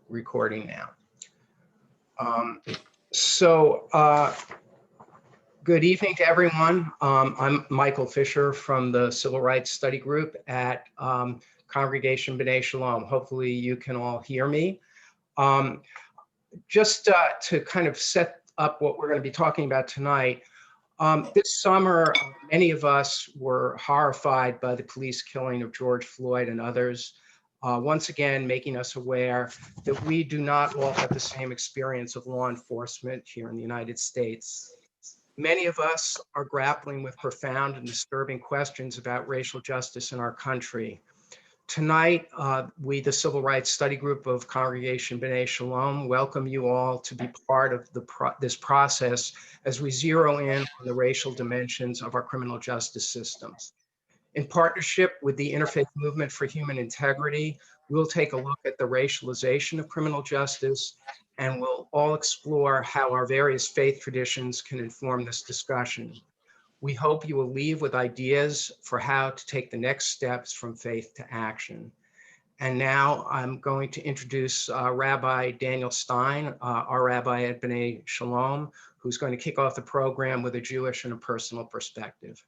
Recording now. So good evening to everyone. I'm Michael Fisher from the Civil Rights Study Group at Congregation B'nai Shalom. Hopefully you can all hear me. Just to kind of set up what we're going to be talking about tonight, this summer, many of us were horrified by the police killing of George Floyd and others. Once again, making us aware that we do not all have the same experience of law enforcement here in the United States. Many of us are grappling with profound and disturbing questions about racial justice in our country. Tonight, we, the Civil Rights Study Group of Congregation B'nai Shalom, welcome you all to be part of this process as we zero in on the racial dimensions of our criminal justice systems. In partnership with the Interfaith Movement for Human Integrity, we'll take a look at the racialization of criminal justice, and we'll all explore how our various faith traditions can inform this discussion. We hope you will leave with ideas for how to take the next steps from faith to action. And now I'm going to introduce Rabbi Daniel Stein, our rabbi at B'nai Shalom, who's going to kick off the program with a Jewish and a personal perspective.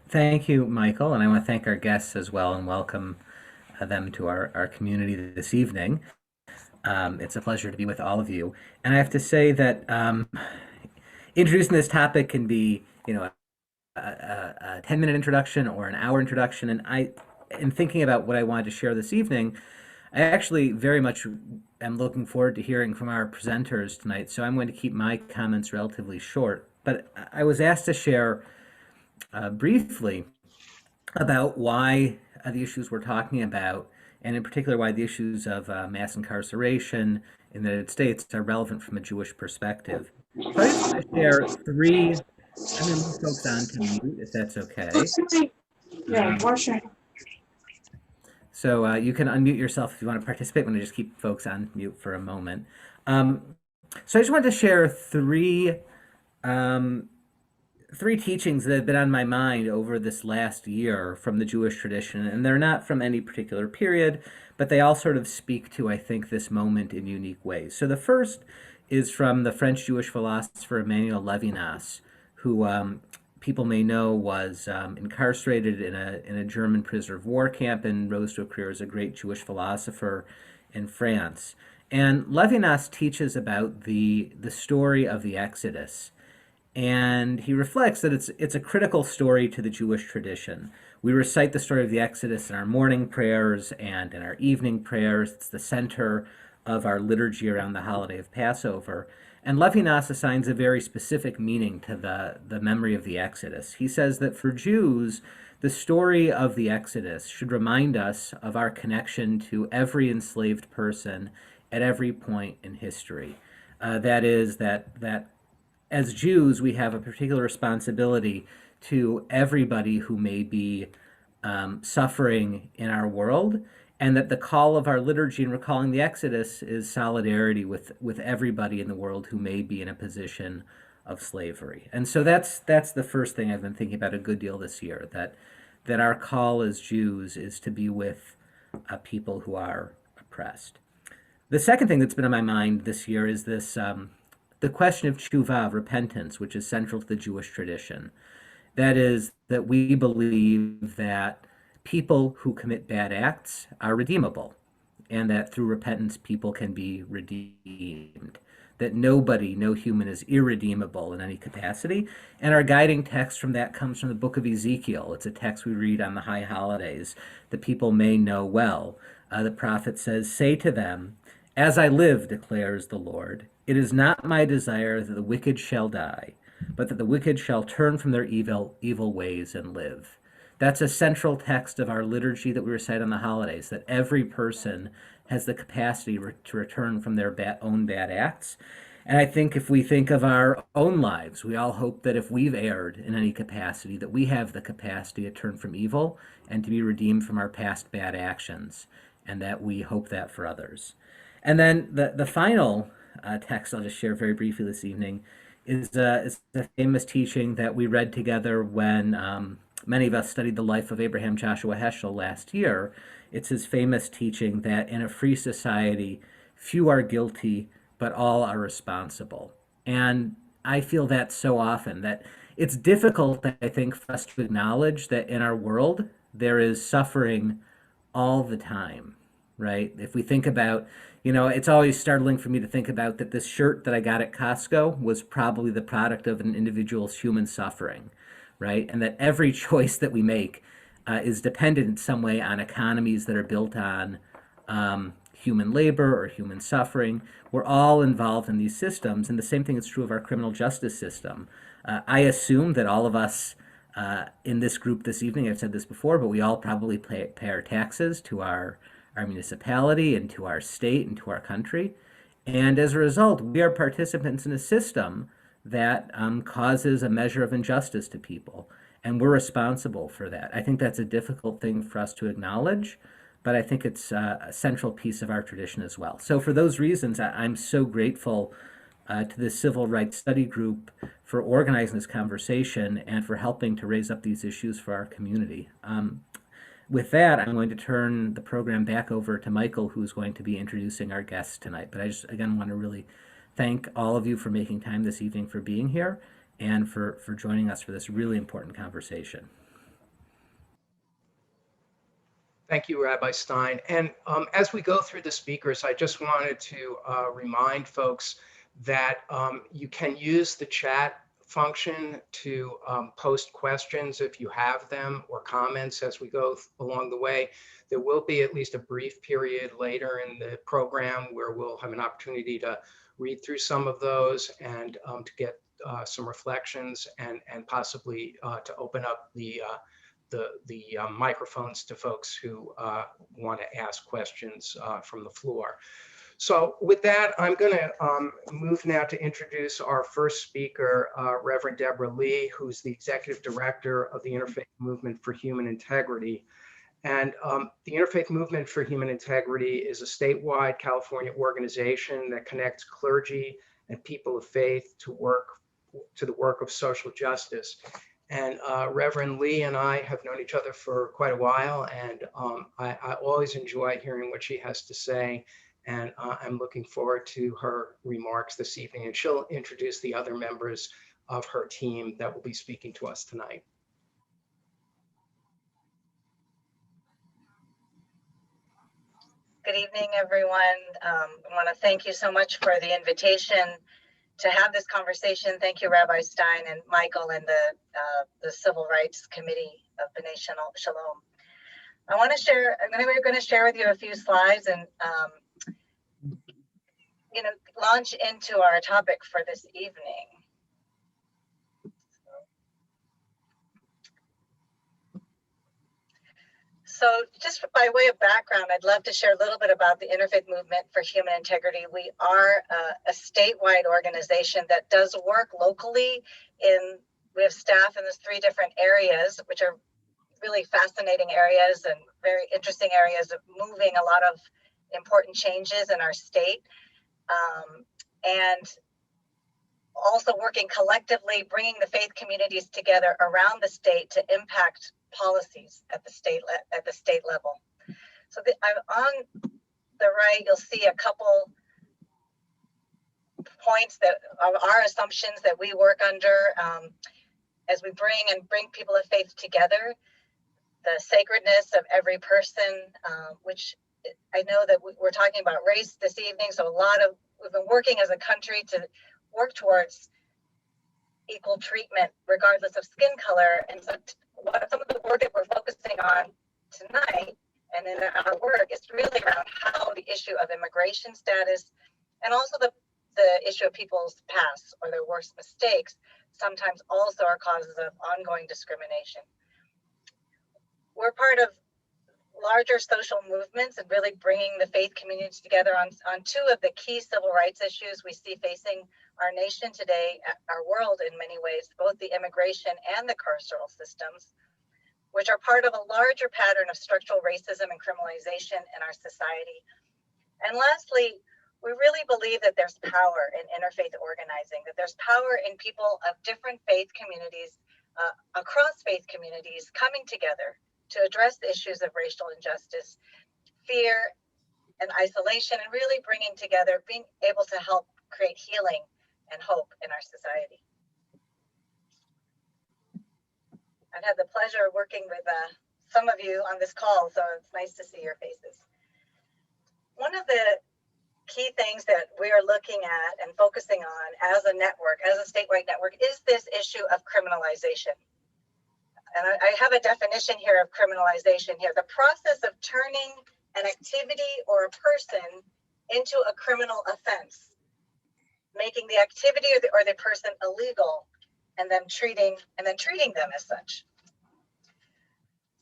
Thank you, Michael, and I want to thank our guests as well and welcome them to our community this evening. It's a pleasure to be with all of you. And I have to say that introducing this topic can be, a 10-minute introduction or an hour introduction. And in thinking about what I wanted to share this evening, I actually very much am looking forward to hearing from our presenters tonight. So I'm going to keep my comments relatively short. But I was asked to share briefly about why the issues we're talking about, and in particular why the issues of mass incarceration in the United States are relevant from a Jewish perspective. So I just want to share three, I'm going to move folks on to mute if that's okay. So you can unmute yourself if you want to participate. I'm going to just keep folks on mute for a moment. So I just wanted to share three teachings that have been on my mind over this last year from the Jewish tradition, and they're not from any particular period, but they all sort of speak to, I think, this moment in unique ways. So the first is from the French Jewish philosopher Emmanuel Levinas, who people may know was incarcerated in a German prisoner of war camp and rose to a career as a great Jewish philosopher in France. And Levinas teaches about the story of the Exodus. And he reflects that it's a critical story to the Jewish tradition. We recite the story of the Exodus in our morning prayers and in our evening prayers. It's the center of our liturgy around the holiday of Passover. And Levinas assigns a very specific meaning to the memory of the Exodus. He says that for Jews, the story of the Exodus should remind us of our connection to every enslaved person at every point in history. That is, that as Jews, we have a particular responsibility to everybody who may be suffering in our world, and that the call of our liturgy in recalling the Exodus is solidarity with everybody in the world who may be in a position of slavery. And so that's the first thing I've been thinking about a good deal this year, that our call as Jews is to be with people who are oppressed. The second thing that's been on my mind this year is this the question of tshuva, repentance, which is central to the Jewish tradition. That is, that we believe that people who commit bad acts are redeemable, and that through repentance people can be redeemed. That no human is irredeemable in any capacity. And our guiding text from that comes from the book of Ezekiel. It's a text we read on the high holidays that people may know well. The prophet says, "Say to them, as I live, declares the Lord, it is not my desire that the wicked shall die, but that the wicked shall turn from their evil ways and live." That's a central text of our liturgy that we recite on the holidays, that every person has the capacity to return from their own bad acts. And I think if we think of our own lives, we all hope that if we've erred in any capacity, that we have the capacity to turn from evil and to be redeemed from our past bad actions, and that we hope that for others. And then the final text I'll just share very briefly this evening is a famous teaching that we read together when many of us studied the life of Abraham Joshua Heschel last year. It's his famous teaching that in a free society, few are guilty, but all are responsible. And I feel that so often that it's difficult, I think, for us to acknowledge that in our world, there is suffering all the time, right? If we think about, it's always startling for me to think about that this shirt that I got at Costco was probably the product of an individual's human suffering, right? And that every choice that we make is dependent in some way on economies that are built on human labor or human suffering. We're all involved in these systems, and the same thing is true of our criminal justice system. I assume that all of us in this group this evening, I've said this before, but we all probably pay our taxes to our municipality and to our state and to our country. And as a result, we are participants in a system that causes a measure of injustice to people. And we're responsible for that. I think that's a difficult thing for us to acknowledge, but I think it's a central piece of our tradition as well. So for those reasons, I'm so grateful to the Civil Rights Study Group for organizing this conversation and for helping to raise up these issues for our community. With that, I'm going to turn the program back over to Michael, who's going to be introducing our guests tonight. But I just, again, want to really thank all of you for making time this evening for being here and for joining us for this really important conversation. Thank you, Rabbi Stein. And as we go through the speakers, I just wanted to remind folks that you can use the chat function to post questions if you have them or comments as we go along the way. There will be at least a brief period later in the program where we'll have an opportunity to read through some of those and to get some reflections and possibly to open up the microphones to folks who want to ask questions from the floor. So with that, I'm going to move now to introduce our first speaker, Reverend Deborah Lee, who's the Executive Director of the Interfaith Movement for Human Integrity. And the Interfaith Movement for Human Integrity is a statewide California organization that connects clergy and people of faith to the work of social justice. And Reverend Lee and I have known each other for quite a while, and I always enjoy hearing what she has to say. And I'm looking forward to her remarks this evening, and she'll introduce the other members of her team that will be speaking to us tonight. Good evening, everyone. I want to thank you so much for the invitation to have this conversation. Thank you, Rabbi Stein and Michael and the Civil Rights Committee of Bnai Shalom. We're going to share with you a few slides and launch into our topic for this evening. So just by way of background, I'd love to share a little bit about the Interfaith Movement for Human Integrity. We are a statewide organization that does work locally. We have staff in these 3 different areas, which are really fascinating areas and very interesting areas of moving a lot of important changes in our state. And also working collectively, bringing the faith communities together around the state to impact policies at the state level. So on the right, you'll see a couple points that are our assumptions that we work under as we bring people of faith together. The sacredness of every person, which I know that we're talking about race this evening. So we've been working as a country to work towards equal treatment regardless of skin color. And so some of the work that we're focusing on tonight and in our work is really around how the issue of immigration status and also the issue of people's past or their worst mistakes sometimes also are causes of ongoing discrimination. We're part of larger social movements and really bringing the faith communities together on 2 of the key civil rights issues we see facing our nation today, our world in many ways, both the immigration and the carceral systems, which are part of a larger pattern of structural racism and criminalization in our society. And lastly, we really believe that there's power in interfaith organizing, that there's power in people of different faith communities across faith communities coming together to address the issues of racial injustice, fear, and isolation, and really bringing together, being able to help create healing and hope in our society. I've had the pleasure of working with some of you on this call, so it's nice to see your faces. One of the key things that we are looking at and focusing on as a network, as a statewide network, is this issue of criminalization. And I have a definition here of criminalization here: the process of turning an activity or a person into a criminal offense, making the activity or the person illegal, and then treating them as such.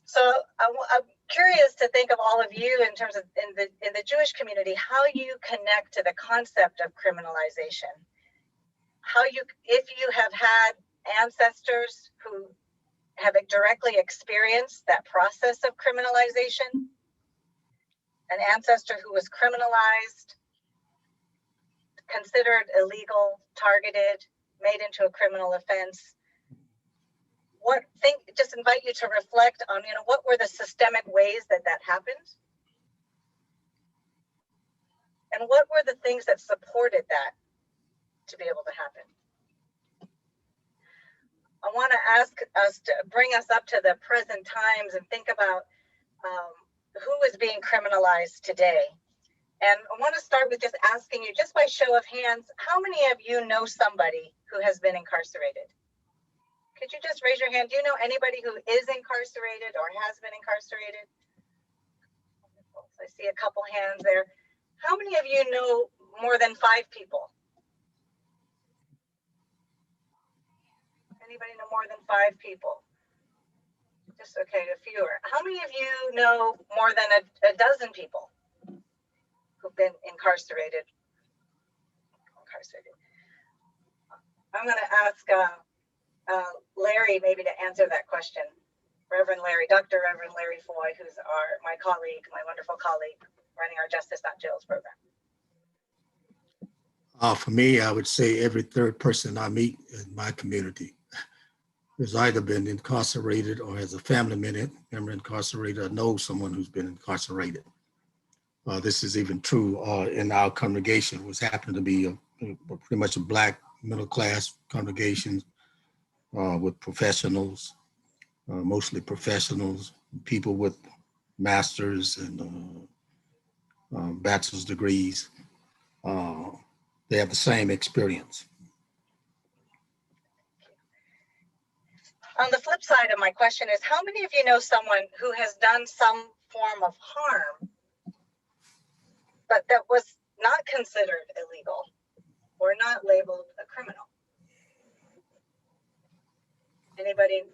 So I'm curious to think of all of you in terms of in the Jewish community, how you connect to the concept of criminalization. How you, if you have had ancestors who have directly experienced that process of criminalization, an ancestor who was criminalized, considered illegal, targeted, made into a criminal offense. Just invite you to reflect on, what were the systemic ways that happened? And what were the things that supported that to be able to happen? I want to ask us to bring us up to the present times and think about who is being criminalized today. And I want to start with just asking you, just by show of hands, how many of you know somebody who has been incarcerated? Could you just raise your hand? Do you know anybody who is incarcerated or has been incarcerated? I see a couple hands there. How many of you know more than 5 people? Anybody know more than 5 people? Just okay, a fewer. How many of you know more than a dozen people who've been incarcerated? I'm going to ask Larry maybe to answer that question. Reverend Larry, Dr. Reverend Larry Foy, who's my colleague, my wonderful colleague, running our Justice Not Jails program. For me, I would say every third person I meet in my community has either been incarcerated or has a family member incarcerated or knows someone who's been incarcerated. This is even true in our congregation, which happened to be pretty much a Black middle-class congregation with professionals, mostly professionals, people with masters and bachelor's degrees. They have the same experience. On the flip side of my question is, how many of you know someone who has done some form of harm, but that was not considered illegal or not labeled a criminal? Anybody?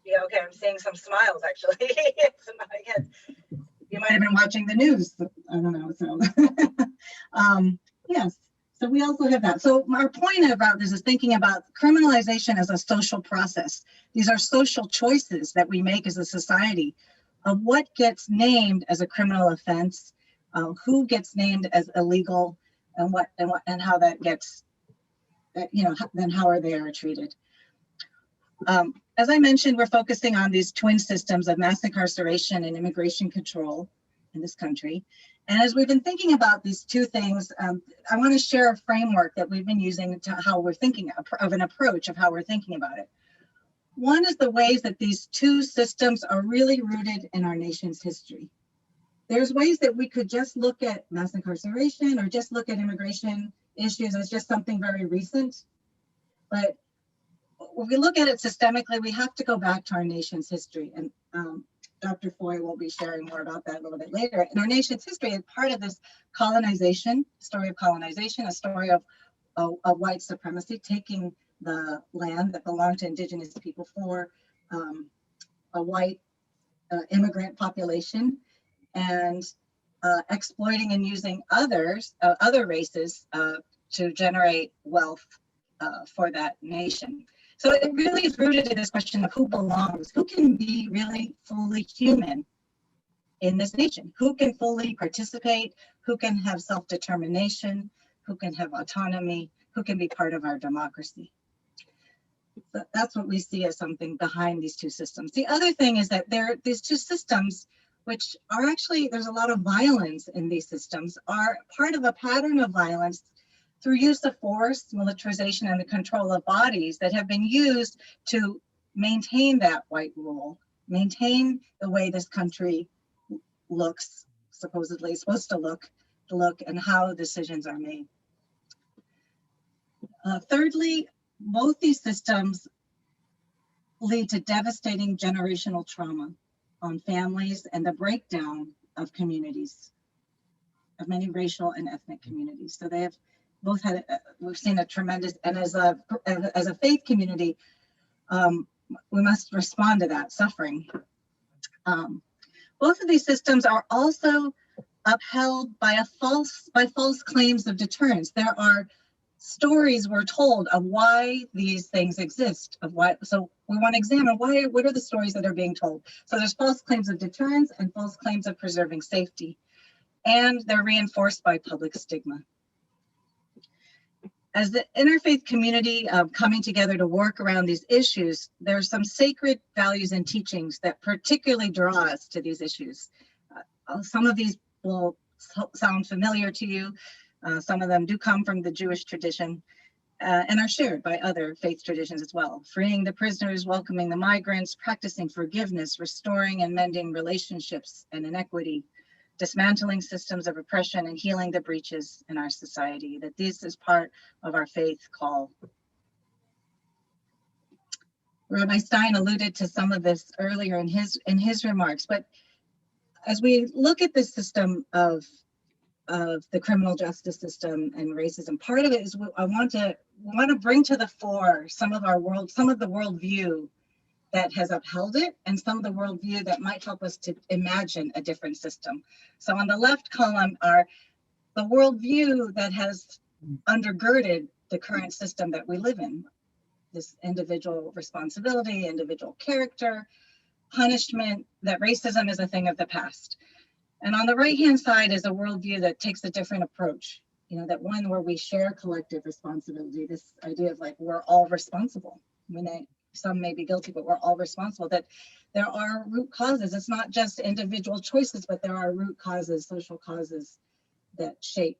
Yeah, okay, I'm seeing some smiles actually. You might have been watching the news. I don't know. So, yes. So we also have that. So our point about this is thinking about criminalization as a social process. These are social choices that we make as a society of what gets named as a criminal offense, who gets named as illegal, and how that gets, then how are they treated. As I mentioned, we're focusing on these twin systems of mass incarceration and immigration control in this country. And as we've been thinking about these two things, I want to share a framework that we've been using to how we're thinking of an approach of how we're thinking about it. One is the ways that these two systems are really rooted in our nation's history. There's ways that we could just look at mass incarceration or just look at immigration issues as just something very recent. But when we look at it systemically, we have to go back to our nation's history. And Dr. Foy will be sharing more about that a little bit later. And our nation's history is part of this colonization, story of colonization, a story of white supremacy, taking the land that belonged to indigenous people for a white immigrant population, and exploiting and using other races to generate wealth for that nation. So it really is rooted in this question of who belongs, who can be really fully human in this nation, who can fully participate, who can have self-determination, who can have autonomy, who can be part of our democracy. That's what we see as something behind these two systems. The other thing is that these two systems, which are actually, there's a lot of violence in these systems, are part of a pattern of violence through use of force, militarization, and the control of bodies that have been used to maintain that white rule, maintain the way this country looks, supposedly supposed to look, and how decisions are made. Thirdly, both these systems lead to devastating generational trauma on families and the breakdown of communities, of many racial and ethnic communities. So they have both had, we've seen a tremendous, and as a faith community, we must respond to that suffering. Both of these systems are also upheld by false claims of deterrence. There are stories we're told of why these things exist, of why. So we want to examine what are the stories that are being told. So there's false claims of deterrence and false claims of preserving safety, and they're reinforced by public stigma. As the interfaith community coming together to work around these issues, there's some sacred values and teachings that particularly draw us to these issues. Some of these will sound familiar to you. Some of them do come from the Jewish tradition and are shared by other faith traditions as well. Freeing the prisoners, welcoming the migrants, practicing forgiveness, restoring and mending relationships and inequity, dismantling systems of oppression, and healing the breaches in our society, that this is part of our faith call. Rabbi Stein alluded to some of this earlier in his remarks, but as we look at this system of the criminal justice system and racism, part of it is we want to bring to the fore some of the worldview that has upheld it, and some of the worldview that might help us to imagine a different system. So on the left column are the worldview that has undergirded the current system that we live in. This individual responsibility, individual character, punishment, that racism is a thing of the past. And on the right-hand side is a worldview that takes a different approach, that one where we share collective responsibility, this idea of like, we're all responsible. Some may be guilty, but we're all responsible, that there are root causes. It's not just individual choices, but there are root causes, social causes that shape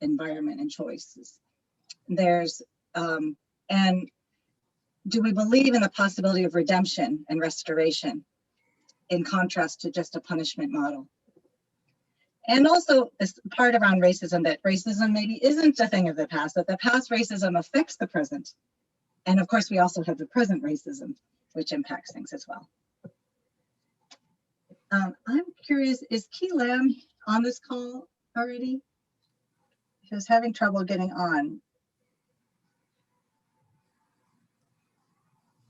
environment and choices. And do we believe in the possibility of redemption and restoration in contrast to just a punishment model? And also this part around racism, that racism maybe isn't a thing of the past, that the past racism affects the present. And of course, we also have the present racism, which impacts things as well. I'm curious, is Key Lamb on this call already? He was having trouble getting on.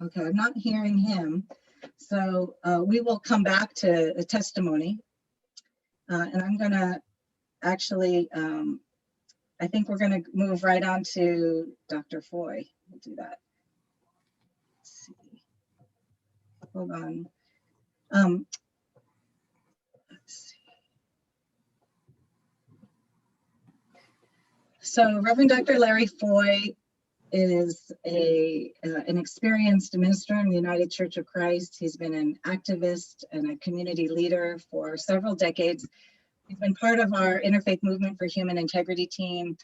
Okay, I'm not hearing him. So we will come back to the testimony. And I'm gonna actually, I think we're gonna move right on to Dr. Foy. We'll do that. Let's see. Hold on. Let's see. So Reverend Dr. Larry Foy is an experienced minister in the United Church of Christ. He's been an activist and a community leader for several decades. He's been part of our Interfaith Movement for Human Integrity team,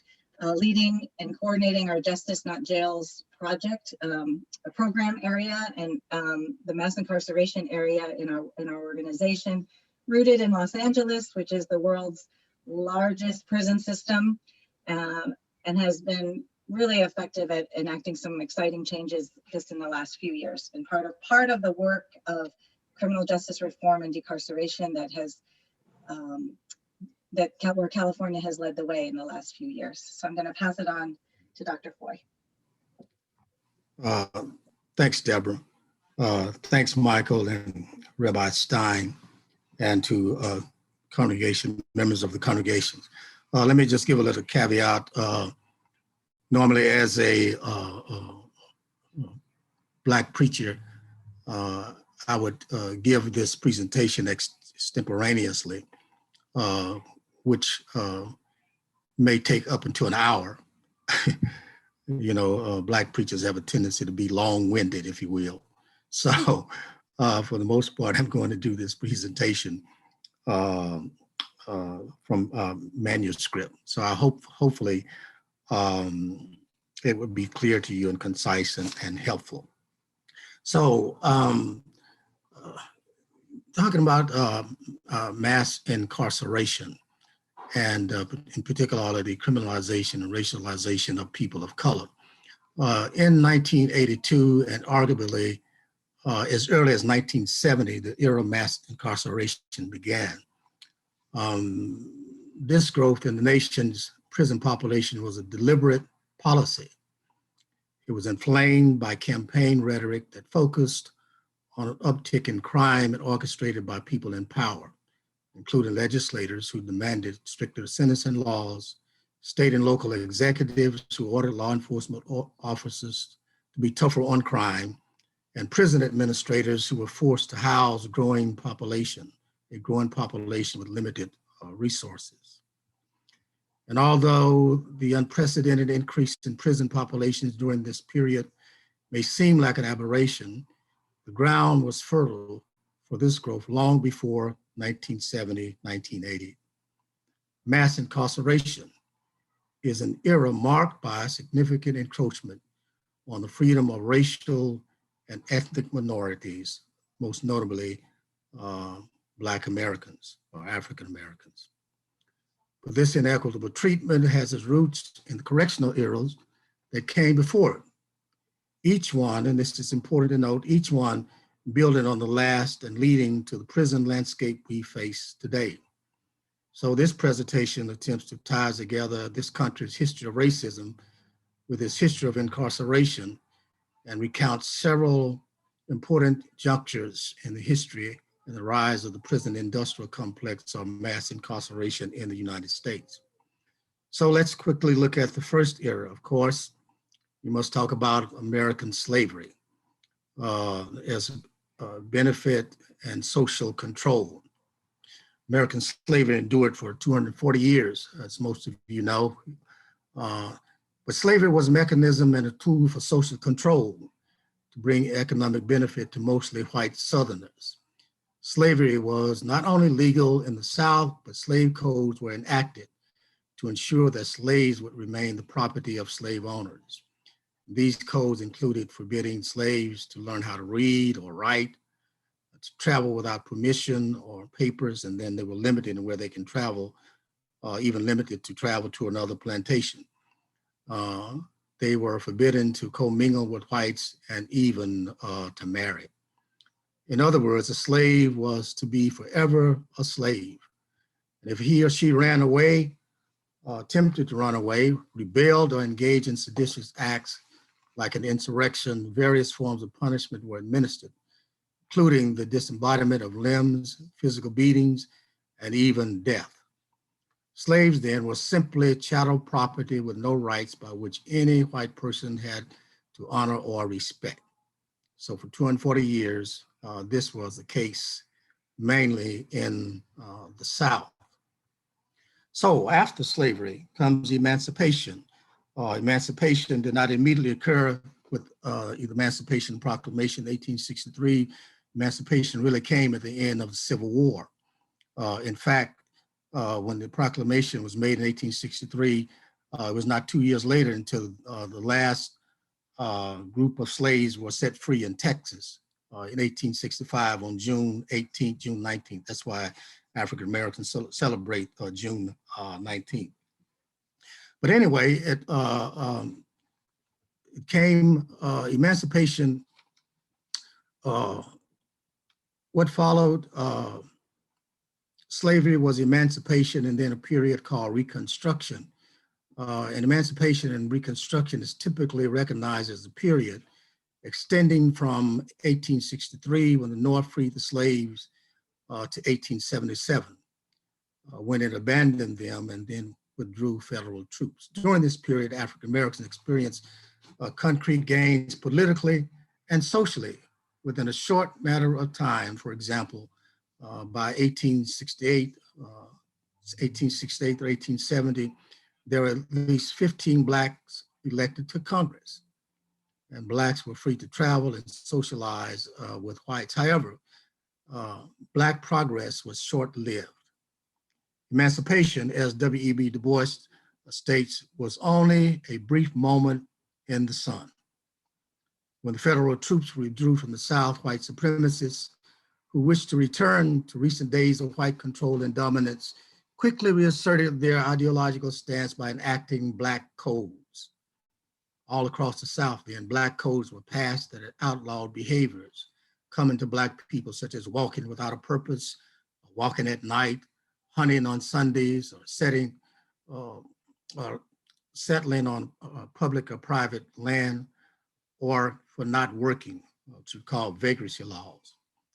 leading and coordinating our Justice Not Jails project, a program area, and the Mass Incarceration area in our organization, rooted in Los Angeles, which is the world's largest prison system, and has been really effective at enacting some exciting changes just in the last few years. And part of the work of criminal justice reform and decarceration that has where California has led the way in the last few years. So I'm going to pass it on to Dr. Foy. Thanks, Deborah. Thanks, Michael and Rabbi Stein, and to congregation members of the congregation. Let me just give a little caveat. Normally, as a Black preacher, I would give this presentation extemporaneously, which may take up until an hour. Black preachers have a tendency to be long-winded, if you will. So for the most part, I'm going to do this presentation from manuscript. So I hopefully it would be clear to you and concise and helpful. So talking about mass incarceration, and in particular the criminalization and racialization of people of color. In 1982 and arguably as early as 1970, the era of mass incarceration began. This growth in the nation's prison population was a deliberate policy. It was inflamed by campaign rhetoric that focused on an uptick in crime and orchestrated by people in power, including legislators who demanded stricter sentencing laws, state and local executives who ordered law enforcement officers to be tougher on crime, and prison administrators who were forced to house a growing population with limited resources. And although the unprecedented increase in prison populations during this period may seem like an aberration, the ground was fertile for this growth long before 1970, 1980. Mass incarceration is an era marked by significant encroachment on the freedom of racial and ethnic minorities, most notably Black Americans or African Americans. But this inequitable treatment has its roots in the correctional eras that came before it. Each one, and this is important to note, each one building on the last and leading to the prison landscape we face today. So this presentation attempts to tie together this country's history of racism with its history of incarceration and recounts several important junctures in the history and the rise of the prison industrial complex or mass incarceration in the United States. So let's quickly look at the first era. Of course, we must talk about American slavery as a benefit and social control. American slavery endured for 240 years, as most of you know. But slavery was a mechanism and a tool for social control to bring economic benefit to mostly white Southerners. Slavery was not only legal in the South, but slave codes were enacted to ensure that slaves would remain the property of slave owners. These codes included forbidding slaves to learn how to read or write, to travel without permission or papers, and then they were limited in where they can travel, even limited to travel to another plantation. They were forbidden to commingle with whites and even to marry. In other words, a slave was to be forever a slave. And if he or she ran away, attempted to run away, rebelled, or engaged in seditious acts like an insurrection, various forms of punishment were administered, including the disembodiment of limbs, physical beatings, and even death. Slaves then were simply chattel property with no rights by which any white person had to honor or respect. So for 240 years, this was the case mainly in the South. So after slavery comes emancipation. Emancipation did not immediately occur with the Emancipation Proclamation 1863. Emancipation really came at the end of the Civil War. In fact, when the proclamation was made in 1863, it was not 2 years later until the last group of slaves were set free in Texas in 1865 on June 18th, June 19th. That's why African Americans celebrate June 19th. But anyway, it came, emancipation, what followed slavery was emancipation and then a period called Reconstruction. And emancipation and Reconstruction is typically recognized as a period extending from 1863 when the North freed the slaves to 1877 when it abandoned them and then withdrew federal troops. During this period, African Americans experienced concrete gains politically and socially within a short matter of time. For example, by 1868 or 1870, there were at least 15 Black elected to Congress, and Blacks were free to travel and socialize with whites. However, Black progress was short-lived. Emancipation, as W.E.B. Du Bois states, was only a brief moment in the sun. When the federal troops withdrew from the South, white supremacists who wished to return to recent days of white control and dominance quickly reasserted their ideological stance by enacting Black codes. All across the South, then, Black codes were passed that outlawed behaviors common to Black people, such as walking without a purpose, walking at night, hunting on Sundays, or settling on public or private land, or for not working, which we call vagrancy laws.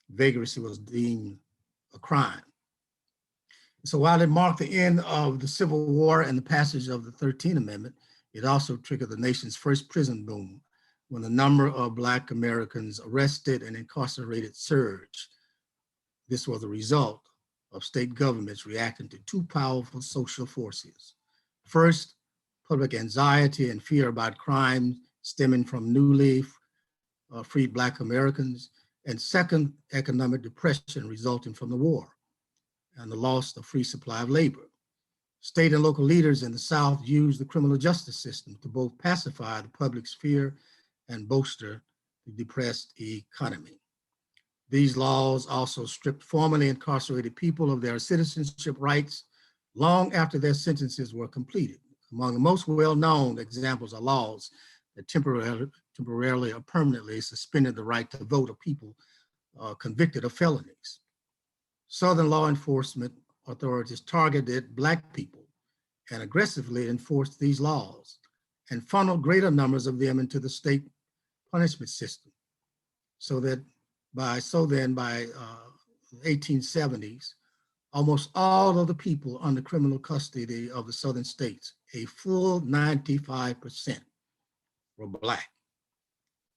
Vagrancy was deemed a crime. So while it marked the end of the Civil War and the passage of the 13th Amendment, it also triggered the nation's first prison boom when the number of Black Americans arrested and incarcerated surged. This was a result of state governments reacting to two powerful social forces. First, public anxiety and fear about crime stemming from newly freed Black Americans, and second, economic depression resulting from the war and the loss of free supply of labor. State and local leaders in the South used the criminal justice system to both pacify the public's fear and bolster the depressed economy. These laws also stripped formerly incarcerated people of their citizenship rights long after their sentences were completed. Among the most well-known examples are laws that temporarily or permanently suspended the right to vote of people convicted of felonies. Southern law enforcement authorities targeted Black people and aggressively enforced these laws and funneled greater numbers of them into the state punishment system. So by 1870s, almost all of the people under criminal custody of the Southern states, a full 95%, were Black.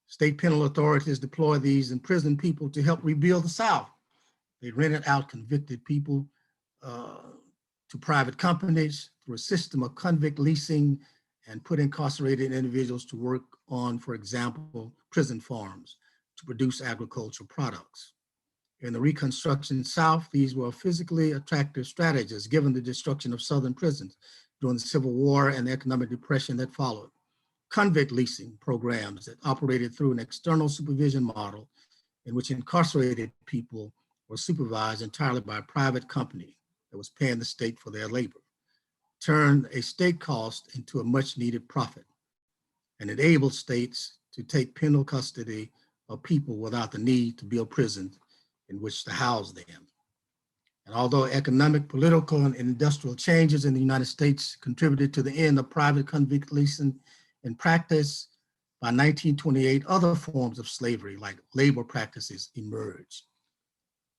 State penal authorities deployed these imprisoned people to help rebuild the South. They rented out convicted people to private companies through a system of convict leasing and put incarcerated individuals to work on, for example, prison farms to produce agricultural products. In the Reconstruction South, these were physically attractive strategies given the destruction of Southern prisons during the Civil War and the economic depression that followed. Convict leasing programs that operated through an external supervision model in which incarcerated people were supervised entirely by a private company that was paying the state for their labor, turned a state cost into a much needed profit and enabled states to take penal custody of people without the need to build prisons in which to house them. And although economic, political, and industrial changes in the United States contributed to the end of private convict leasing in practice, by 1928, other forms of slavery like labor practices emerged.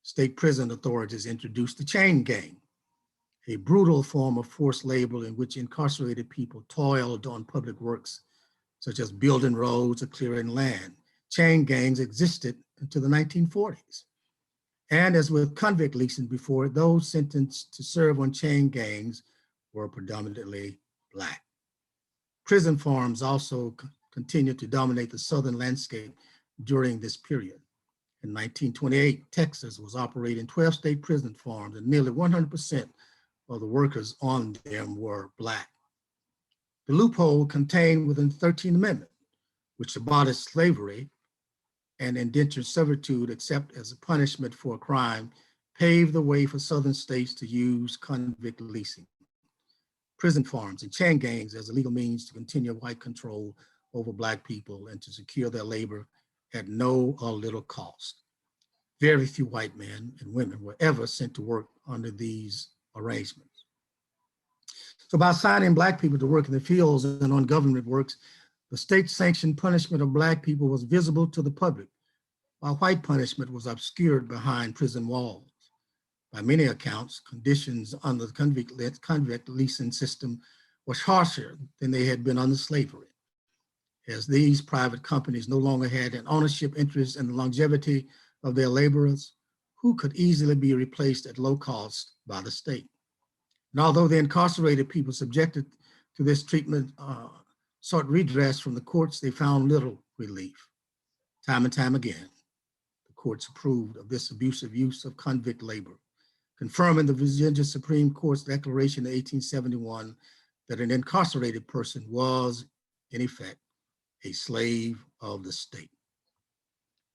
State prison authorities introduced the chain gang, a brutal form of forced labor in which incarcerated people toiled on public works, such as building roads or clearing land. Chain gangs existed until the 1940s. And as with convict leasing before, those sentenced to serve on chain gangs were predominantly Black. Prison farms also continued to dominate the Southern landscape during this period. In 1928, Texas was operating 12 state prison farms, and nearly 100% of the workers on them were Black. The loophole contained within the 13th Amendment, which abolished slavery and indentured servitude except as a punishment for a crime, paved the way for Southern states to use convict leasing, prison farms, and chain gangs as a legal means to continue white control over Black people and to secure their labor at no or little cost. Very few white men and women were ever sent to work under these arrangements. So by assigning Black people to work in the fields and on government works, the state-sanctioned punishment of Black people was visible to the public, while white punishment was obscured behind prison walls. By many accounts, conditions under the convict leasing system were harsher than they had been under slavery, as these private companies no longer had an ownership interest in the longevity of their laborers, who could easily be replaced at low cost by the state. And although the incarcerated people subjected to this treatment sought redress from the courts, they found little relief. Time and time again, the courts approved of this abusive use of convict labor, confirming the Virginia Supreme Court's declaration in 1871 that an incarcerated person was, in effect, a slave of the state.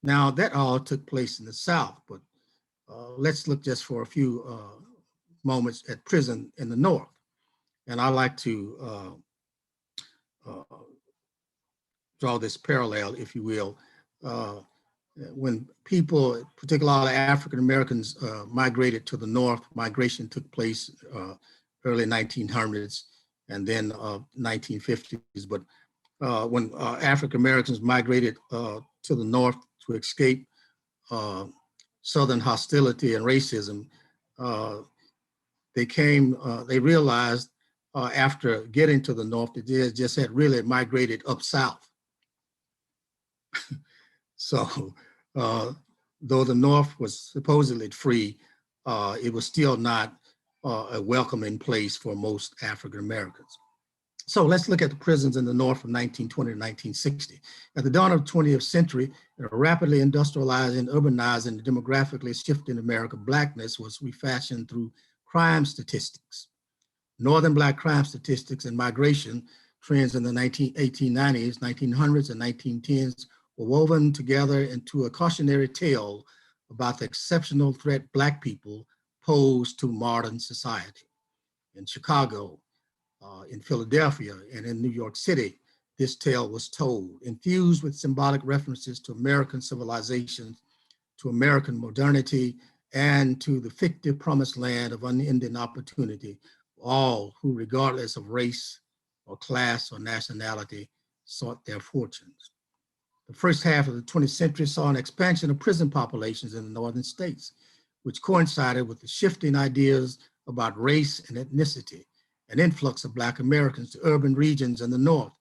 Now, that all took place in the South, but let's look just for a few moments at prison in the North. And I like to draw this parallel, if you will. When people, particularly a lot of African Americans, migrated to the North, migration took place early 1900s and then 1950s. But when African Americans migrated to the North to escape Southern hostility and racism, they realized after getting to the North that they just had really migrated up South. So though the North was supposedly free, it was still not a welcoming place for most African Americans. So let's look at the prisons in the North from 1920 to 1960. At the dawn of the 20th century, in a rapidly industrializing, urbanizing, demographically shifting America, Blackness was refashioned through crime statistics. Northern Black crime statistics and migration trends in the 1890s, 1900s, and 1910s were woven together into a cautionary tale about the exceptional threat Black people pose to modern society. In Chicago, in Philadelphia, and in New York City, this tale was told, infused with symbolic references to American civilization, to American modernity, and to the fictive promised land of unending opportunity for all who, regardless of race or class or nationality, sought their fortunes. The first half of the 20th century saw an expansion of prison populations in the northern states, which coincided with the shifting ideas about race and ethnicity, an influx of Black Americans to urban regions in the North,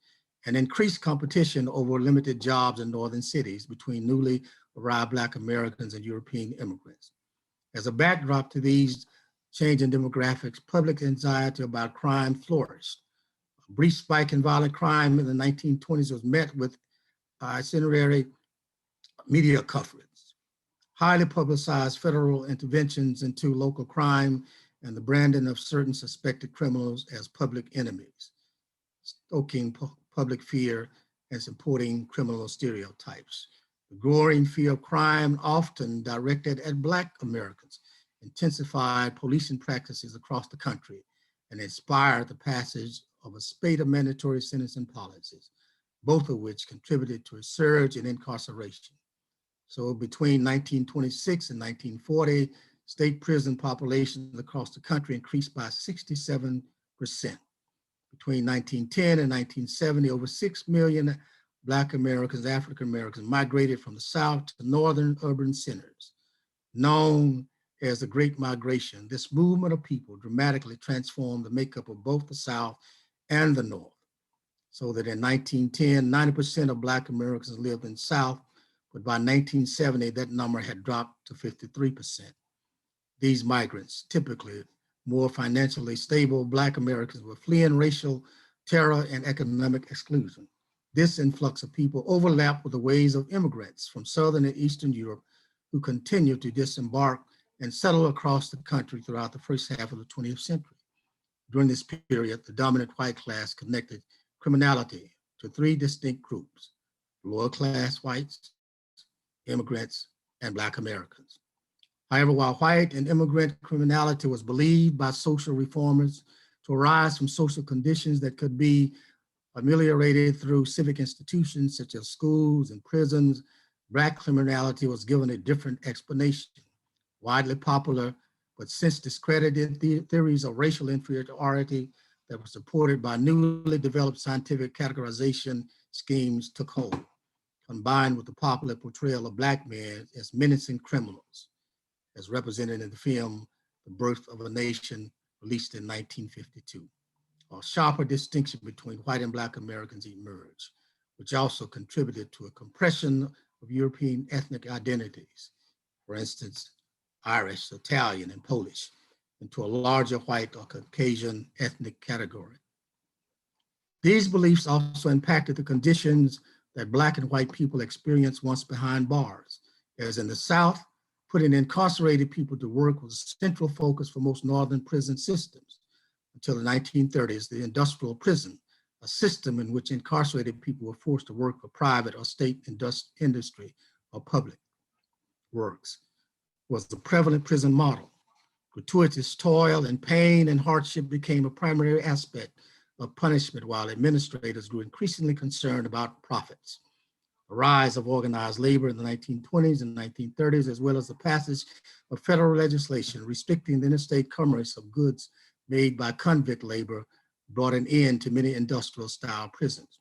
and increased competition over limited jobs in northern cities between newly arrived Black Americans and European immigrants. As a backdrop to these changing demographics, public anxiety about crime flourished. A brief spike in violent crime in the 1920s was met with incendiary media coverage, highly publicized federal interventions into local crime, and the branding of certain suspected criminals as public enemies, stoking public fear and supporting criminal stereotypes. The growing fear of crime, often directed at Black Americans, intensified policing practices across the country and inspired the passage of a spate of mandatory sentencing policies, both of which contributed to a surge in incarceration. So between 1926 and 1940, state prison populations across the country increased by 67%. Between 1910 and 1970, over 6 million Black Americans, African Americans migrated from the South to northern urban centers. Known as the Great Migration, this movement of people dramatically transformed the makeup of both the South and the North, so that in 1910, 90% of Black Americans lived in the South, but by 1970, that number had dropped to 53%. These migrants, typically more financially stable Black Americans, were fleeing racial terror and economic exclusion. This influx of people overlapped with the waves of immigrants from Southern and Eastern Europe who continued to disembark and settle across the country throughout the first half of the 20th century. During this period, the dominant white class connected criminality to three distinct groups: lower class whites, immigrants, and Black Americans. However, while white and immigrant criminality was believed by social reformers to arise from social conditions that could be ameliorated through civic institutions such as schools and prisons, Black criminality was given a different explanation. Widely popular, but since discredited, theories of racial inferiority that were supported by newly developed scientific categorization schemes took hold, combined with the popular portrayal of Black men as menacing criminals, as represented in the film The Birth of a Nation, released in 1952. A sharper distinction between white and Black Americans emerged, which also contributed to a compression of European ethnic identities, for instance, Irish, Italian, and Polish, into a larger white or Caucasian ethnic category. These beliefs also impacted the conditions that Black and white people experienced once behind bars. As in the South, putting incarcerated people to work was a central focus for most Northern prison systems. Until the 1930s, the industrial prison, a system in which incarcerated people were forced to work for private or state industry or public works, was the prevalent prison model. Gratuitous toil and pain and hardship became a primary aspect of punishment, while administrators grew increasingly concerned about profits. The rise of organized labor in the 1920s and 1930s, as well as the passage of federal legislation restricting the interstate commerce of goods made by convict labor, brought an end to many industrial-style prisons.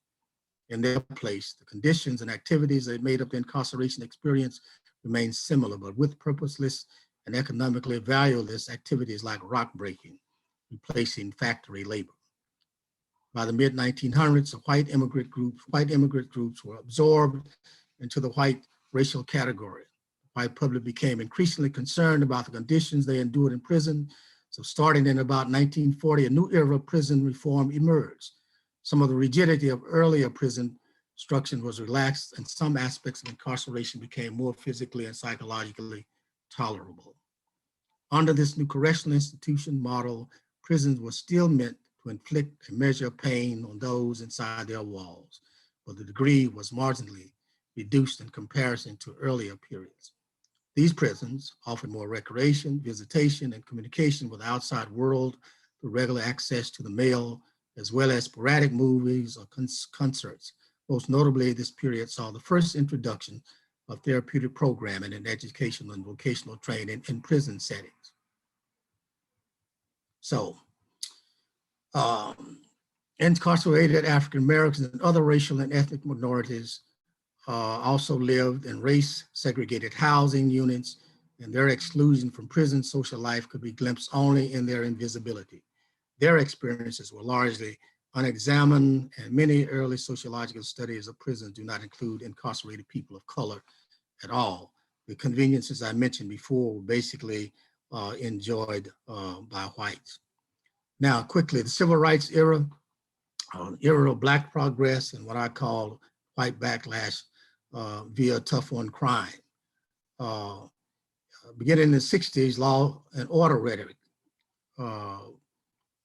In their place, the conditions and activities that made up the incarceration experience remained similar, but with purposeless and economically valueless activities like rock breaking, replacing factory labor. By the mid-1900s, white immigrant groups were absorbed into the white racial category. The white public became increasingly concerned about the conditions they endured in prison. So starting in about 1940, a new era of prison reform emerged. Some of the rigidity of earlier prison instruction was relaxed, and some aspects of incarceration became more physically and psychologically tolerable. Under this new correctional institution model, prisons were still meant to inflict a measure of pain on those inside their walls, but the degree was marginally reduced in comparison to earlier periods. These prisons offered more recreation, visitation, and communication with the outside world through regular access to the mail, as well as sporadic movies or concerts. Most notably, this period saw the first introduction of therapeutic programming and educational and vocational training in prison settings. So, incarcerated African Americans and other racial and ethnic minorities also lived in race-segregated housing units, and their exclusion from prison social life could be glimpsed only in their invisibility. Their experiences were largely unexamined, and many early sociological studies of prisons do not include incarcerated people of color at all. The conveniences I mentioned before were basically enjoyed by whites. Now, quickly, the civil rights era, era of Black progress and what I call white backlash via tough on crime. Beginning in the 60s, law and order rhetoric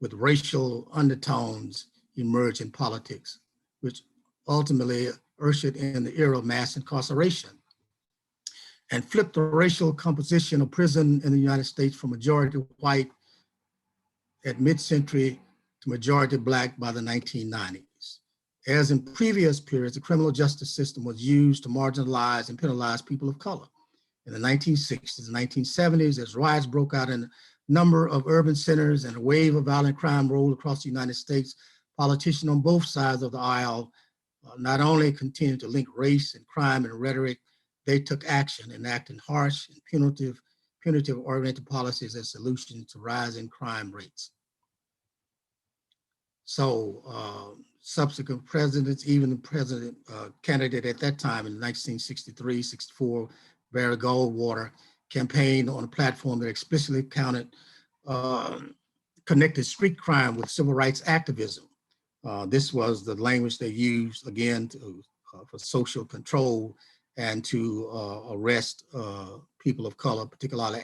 with racial undertones emerged in politics, which ultimately ushered in the era of mass incarceration and flipped the racial composition of prison in the United States from majority white at mid-century to majority Black by the 1990s. As in previous periods, the criminal justice system was used to marginalize and penalize people of color. In the 1960s and 1970s, as riots broke out in a number of urban centers and a wave of violent crime rolled across the United States, politicians on both sides of the aisle not only continued to link race and crime and rhetoric, they took action, enacting harsh and punitive-oriented policies as solutions to rising crime rates. So subsequent presidents, even the president candidate at that time in 1963, 64, Barry Goldwater, campaigned on a platform that explicitly connected street crime with civil rights activism. This was the language they used, again, for social control and to arrest people of color, particularly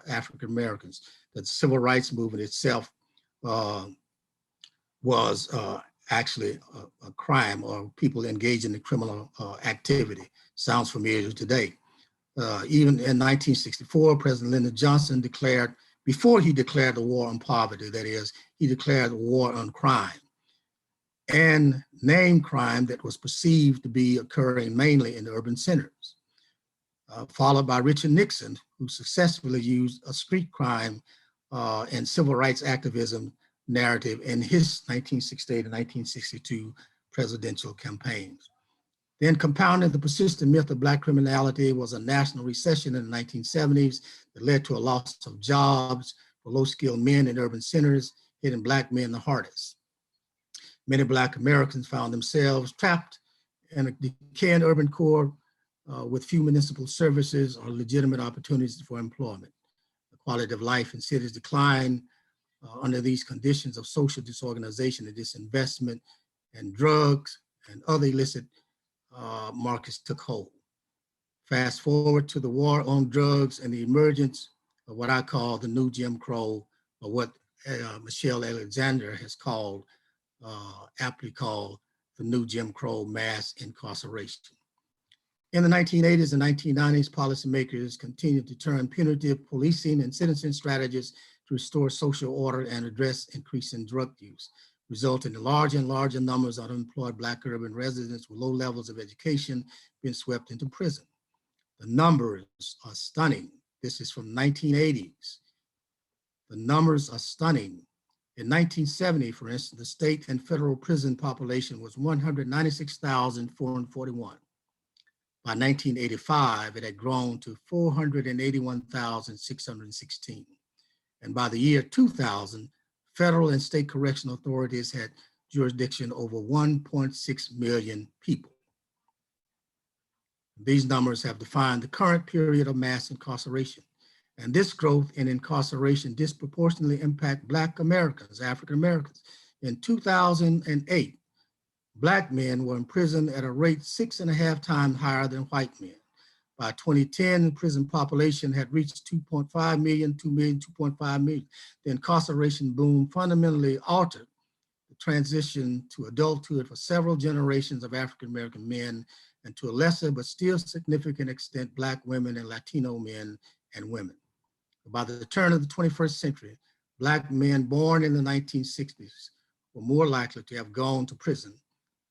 African Americans. The civil rights movement itself was actually a crime, or people engaged in the criminal activity. Sounds familiar today. Even in 1964, President Lyndon Johnson declared, before he declared the war on poverty, that is, he declared the war on crime and named crime that was perceived to be occurring mainly in urban centers, followed by Richard Nixon, who successfully used a street crime and civil rights activism narrative in his 1968 and 1962 presidential campaigns. Then compounding the persistent myth of Black criminality was a national recession in the 1970s that led to a loss of jobs for low-skilled men in urban centers, hitting Black men the hardest. Many Black Americans found themselves trapped in a decaying urban core with few municipal services or legitimate opportunities for employment. The quality of life in cities declined under these conditions of social disorganization and disinvestment. and drugs and other illicit markets took hold. Fast forward to the war on drugs and the emergence of what I call the new Jim Crow, or what Michelle Alexander has called, aptly called, the new Jim Crow mass incarceration. In the 1980s and 1990s, policymakers continued to turn punitive policing and sentencing strategies to restore social order and address increasing drug use, resulting in larger and larger numbers of unemployed Black urban residents with low levels of education being swept into prison. The numbers are stunning. This is from 1980s. The numbers are stunning. In 1970, for instance, the state and federal prison population was 196,441. By 1985, it had grown to 481,616. And by the year 2000, federal and state correctional authorities had jurisdiction over 1.6 million people. These numbers have defined the current period of mass incarceration. And this growth in incarceration disproportionately impact Black Americans, African Americans. In 2008, Black men were in prison at a rate 6.5 times higher than white men. By 2010, the prison population had reached 2.5 million, 2 million, 2.5 million. The incarceration boom fundamentally altered the transition to adulthood for several generations of African American men, and to a lesser but still significant extent, Black women and Latino men and women. By the turn of the 21st century, Black men born in the 1960s were more likely to have gone to prison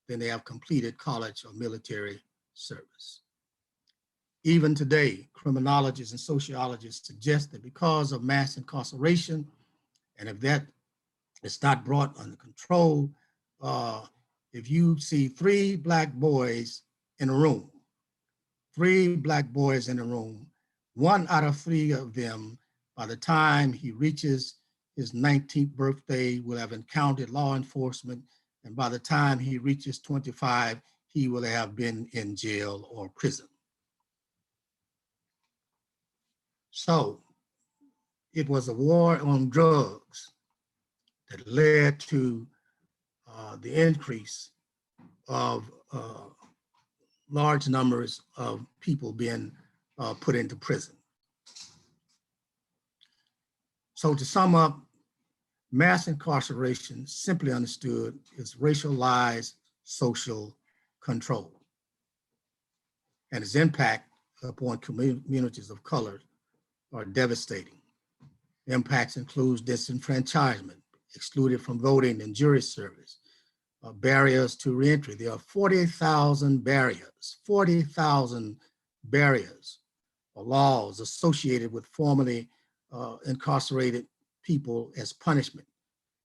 than they have completed college or military service. Even today, criminologists and sociologists suggest that because of mass incarceration, and if that is not brought under control, if you see 3 Black boys in a room, 3 Black boys in a room, 1 out of 3 of them, by the time he reaches his 19th birthday, will have encountered law enforcement, and by the time he reaches 25, he will have been in jail or prison. So it was a war on drugs that led to the increase of large numbers of people being put into prison. So to sum up, mass incarceration, simply understood, is racialized social control, and its impact upon communities of color are devastating. Impacts include disenfranchisement, excluded from voting and jury service, barriers to reentry. There are 40,000 barriers, 40,000 barriers or laws associated with formerly incarcerated people as punishment,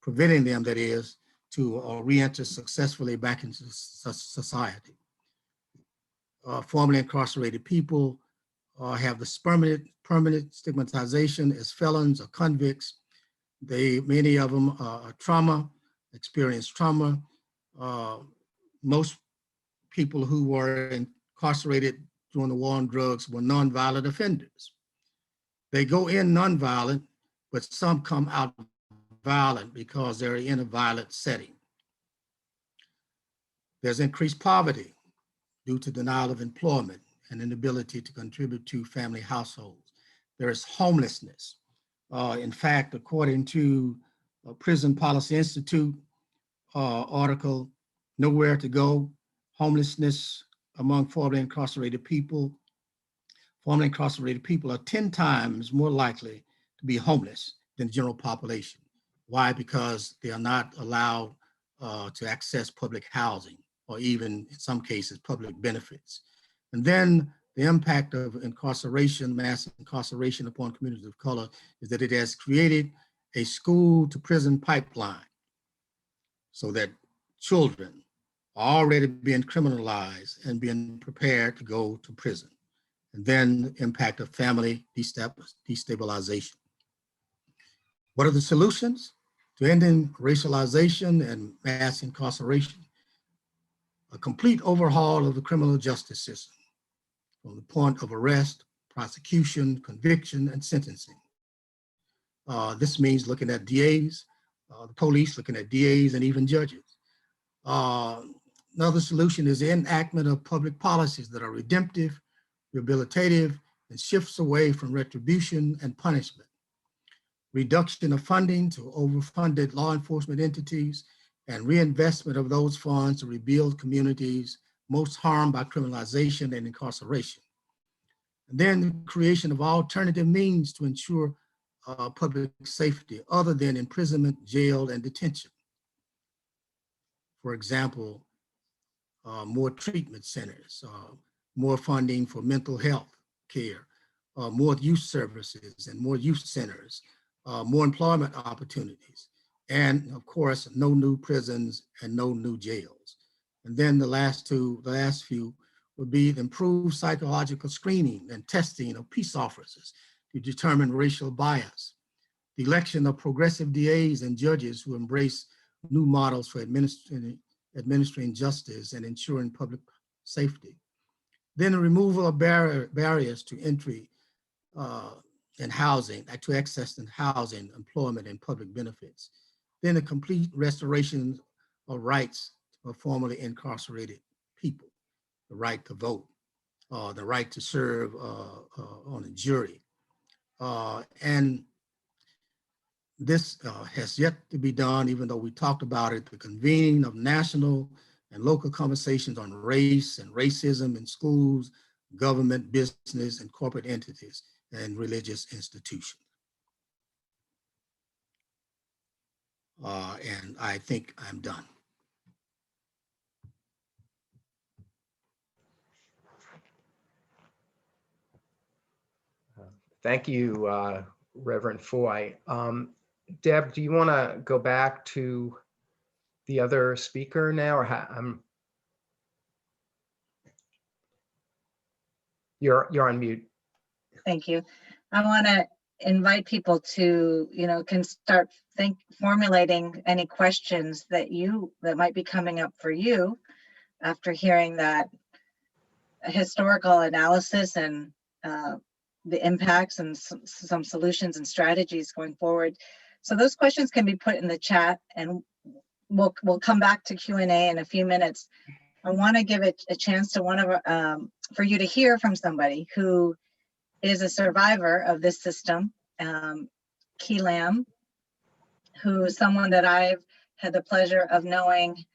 preventing them, that is, to reenter successfully back into society. Formerly incarcerated people have this permanent stigmatization as felons or convicts. Many of them experience trauma. Most people who were incarcerated during the war on drugs were nonviolent offenders. They go in nonviolent, but some come out violent because they're in a violent setting. There's increased poverty due to denial of employment and inability to contribute to family households. There is homelessness. In fact, according to a Prison Policy Institute article, Nowhere to Go, homelessness among formerly incarcerated people are 10 times more likely to be homeless than the general population. Why? Because they are not allowed to access public housing, or even in some cases, public benefits. And then the impact of incarceration, mass incarceration upon communities of color, is that it has created a school to prison pipeline, so that children are already being criminalized and being prepared to go to prison. And then the impact of family destabilization. What are the solutions to ending racialization and mass incarceration? A complete overhaul of the criminal justice system, from the point of arrest, prosecution, conviction, and sentencing. This means looking at DAs, the police, looking at DAs, and even judges. Uh, Another solution is the enactment of public policies that are redemptive, rehabilitative, and shifts away from retribution and punishment. Reduction of funding to overfunded law enforcement entities, and reinvestment of those funds to rebuild communities most harmed by criminalization and incarceration. And then the creation of alternative means to ensure public safety other than imprisonment, jail, and detention. For example, more treatment centers, more funding for mental health care, more youth services and more youth centers, more employment opportunities, and of course, no new prisons and no new jails. And then the last few would be improved psychological screening and testing of peace officers to determine racial bias, the election of progressive DAs and judges who embrace new models for administering justice and ensuring public safety. Then the removal of barriers to entry and housing, to access and housing, employment, and public benefits. Then a complete restoration of rights of formerly incarcerated people, the right to vote, the right to serve on a jury. And this has yet to be done, even though we talked about it, the convening of national and local conversations on race and racism in schools, government, business, and corporate entities, and religious institutions. And I think I'm done. Thank you, Reverend Foy. Deb, do you want to go back to the other speaker now, or you're on mute. Thank you. I want to invite people to, can start formulating any questions that might be coming up for you after hearing that historical analysis and the impacts and some solutions and strategies going forward. So those questions can be put in the chat, and we'll come back to Q&A in a few minutes. I want to give it a chance to for you to hear from somebody who is a survivor of this system, Key Lamb, who is someone that I've had the pleasure of knowing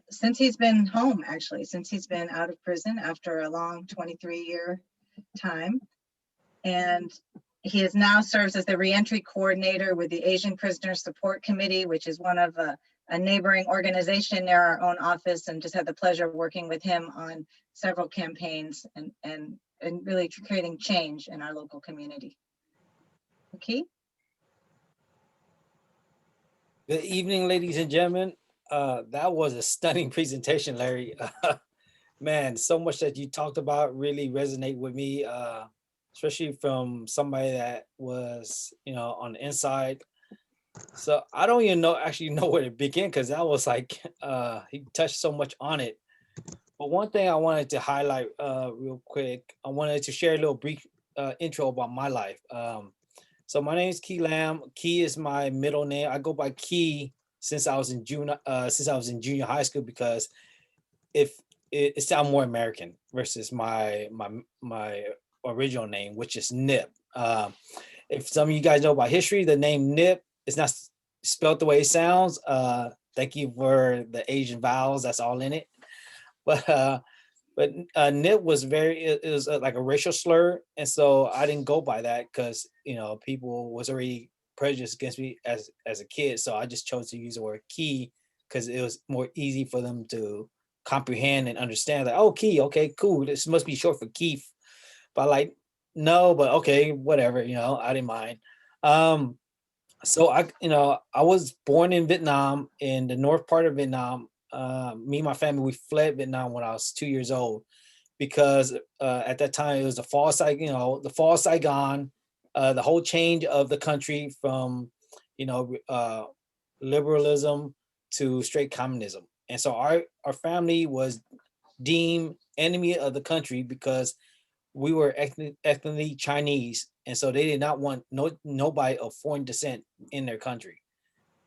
since he's been home, actually, since he's been out of prison after a long 23-year time. And he is now serves as the reentry coordinator with the Asian Prisoner Support Committee, which is one of a neighboring organization near our own office, and just had the pleasure of working with him on several campaigns and really creating change in our local community. Okay. Good evening, ladies and gentlemen. That was a stunning presentation, Larry. Man, so much that you talked about really resonate with me, especially from somebody that was, on the inside. So I don't even actually know where to begin, because that was like, he touched so much on it. But one thing I wanted to highlight real quick, I wanted to share a little brief intro about my life. So my name is Key Lamb. Key is my middle name. I go by Key since I was in junior high school, because it sounds more American versus my original name, which is Nip. If some of you guys know about history, the name Nip is not spelled the way it sounds. Thank you for the Asian vowels. That's all in it. But Nip was it was like a racial slur, and so I didn't go by that because people was already prejudiced against me as a kid. So I just chose to use the word Key because it was more easy for them to comprehend and understand. Like, oh, Key, okay, cool. This must be short for Keith. But like, no, but okay, whatever. I didn't mind. So I was born in Vietnam, in the north part of Vietnam. Me and my family, we fled Vietnam when I was 2 years old, because at that time it was the fall of Saigon, the whole change of the country from liberalism to straight communism. And so our family was deemed enemy of the country because we were ethnically Chinese, and so they did not want nobody of foreign descent in their country.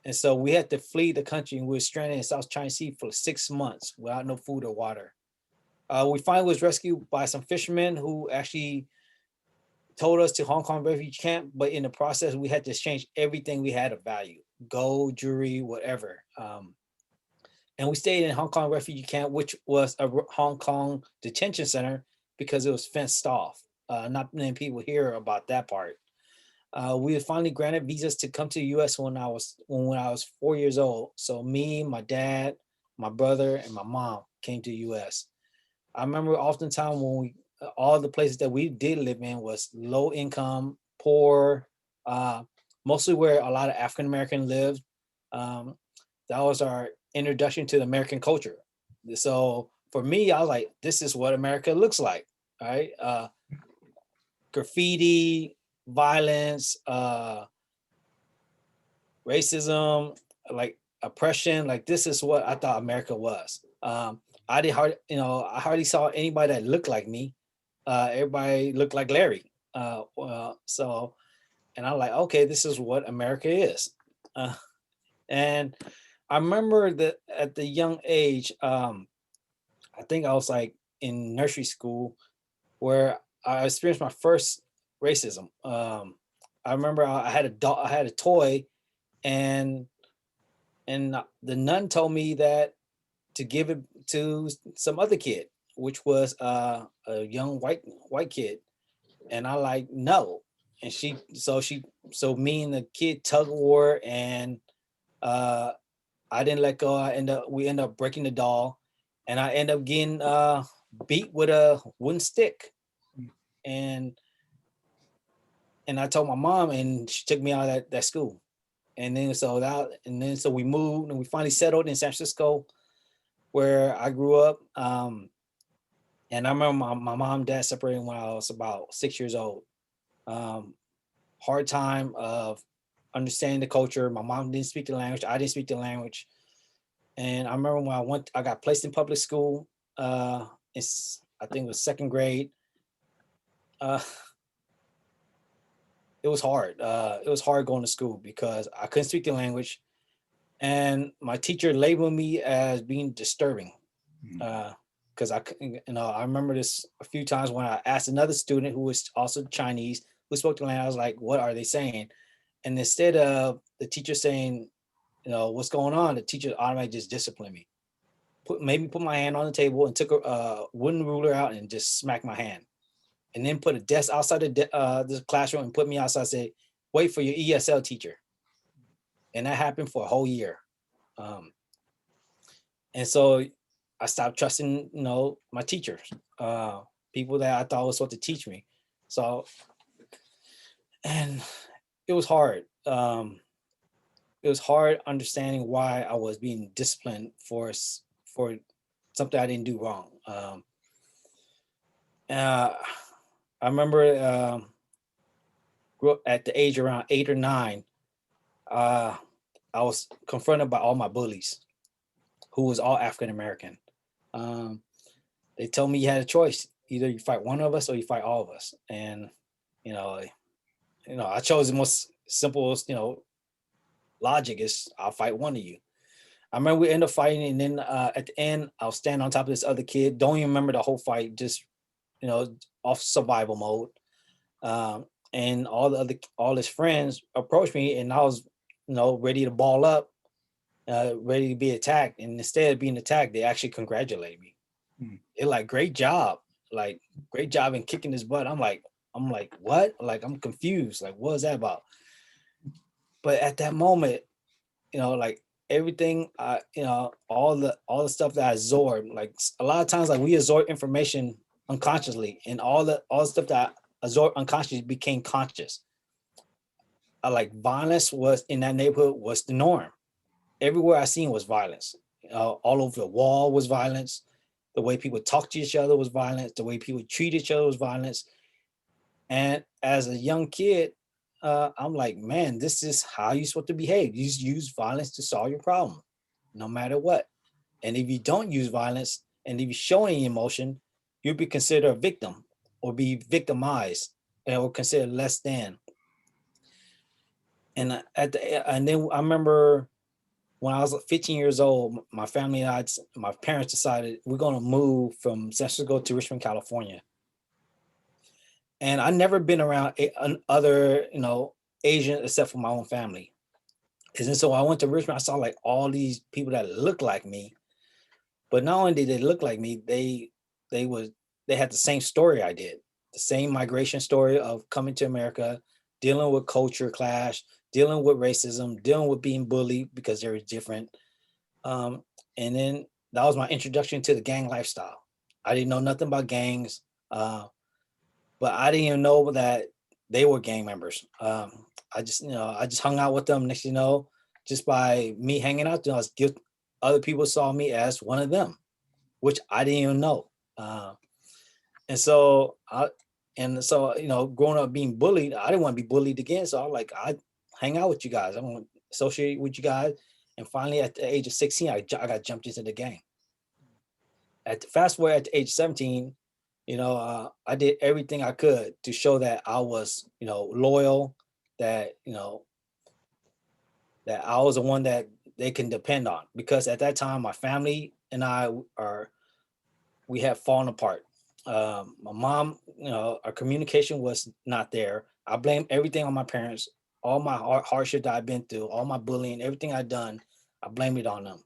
And so we had to flee the country, and we were stranded in South China Sea for 6 months without no food or water. We finally was rescued by some fishermen who actually told us to Hong Kong refugee camp, but in the process, we had to exchange everything we had of value, gold, jewelry, whatever. And we stayed in Hong Kong refugee camp, which was a Hong Kong detention center because it was fenced off. Not many people hear about that part. We were finally granted visas to come to the U.S. when I was 4 years old. So me, my dad, my brother, and my mom came to the U.S. I remember oftentimes when all the places that we did live in was low income, poor, mostly where a lot of African American lived. That was our introduction to the American culture. So for me, I was like, this is what America looks like, right? Graffiti, violence, racism, like oppression, like this is what I thought America was. I hardly saw anybody that looked like me. Everybody looked like Larry. And I'm like, okay, this is what America is. And I remember that at the young age, I think I was like in nursery school where I experienced my first racism. I remember I had a toy, and the nun told me that to give it to some other kid, which was a young white kid, and I like no, and so me and the kid tug of war, and I didn't let go. We end up breaking the doll, and I end up getting beat with a wooden stick, and I told my mom, and she took me out of that school. And then so we moved, and we finally settled in San Francisco, where I grew up. And I remember my mom and dad separated when I was about 6 years old. Hard time of understanding the culture. My mom didn't speak the language. I didn't speak the language. And I remember when I got placed in public school. I think it was second grade. It was hard. It was hard going to school because I couldn't speak the language, and my teacher labeled me as being disturbing. Because I remember this a few times when I asked another student who was also Chinese who spoke the language. I was like, "What are they saying?" And instead of the teacher saying, "What's going on?" the teacher automatically just disciplined me. Made me put my hand on the table and took a wooden ruler out and just smacked my hand. And then put a desk outside the classroom and put me outside and say, wait for your ESL teacher. And that happened for a whole year. And so I stopped trusting, my teachers, people that I thought was supposed to teach me. So, and it was hard. It was hard understanding why I was being disciplined for something I didn't do wrong. I remember grew up at the age around 8 or 9. I was confronted by all my bullies, who was all African American. They told me you had a choice: either you fight one of us or you fight all of us. And I chose the most simple, logic is I'll fight one of you. I remember we ended up fighting, and then at the end, I'll stand on top of this other kid. Don't even remember the whole fight, just off survival mode. And all his friends approached me, and I was, ready to ball up, ready to be attacked. And instead of being attacked, they actually congratulated me. They're like, great job in kicking his butt. I'm like, what? Like, I'm confused. Like, what is that about? But at that moment, like everything, all the stuff that I absorbed, like a lot of times, like we absorb information unconsciously, and all the stuff that I absorbed unconsciously became conscious. Like violence was in that neighborhood was the norm. Everywhere I seen was violence. All over the wall was violence. The way people talk to each other was violence. The way people treat each other was violence. And as a young kid, I'm like, man, this is how you're supposed to behave. You use violence to solve your problem, no matter what. And if you don't use violence, and if you show any emotion, you'll be considered a victim or be victimized or considered less than. And then I remember when I was 15 years old, my family and my parents decided we're going to move from San Francisco to Richmond, California. And I've never been around other, Asians except for my own family. And so I went to Richmond, I saw like all these people that looked like me, but not only did they look like me, they had the same story I did, the same migration story of coming to America, dealing with culture clash, dealing with racism, dealing with being bullied because they were different. And then that was my introduction to the gang lifestyle. I didn't know nothing about gangs, but I didn't even know that they were gang members. I just hung out with them. Next, just by me hanging out, other people saw me as one of them, which I didn't even know. And so, growing up being bullied, I didn't want to be bullied again. So I was like, I hang out with you guys. I want to associate with you guys. And finally, at the age of 16, I got jumped into the gang. Fast forward at the age of 17, I did everything I could to show that I was, loyal, that, that I was the one that they can depend on. Because at that time, my family and we had fallen apart. My mom, our communication was not there. I blame everything on my parents. All my hardship that I've been through, all my bullying, everything I've done, I blame it on them.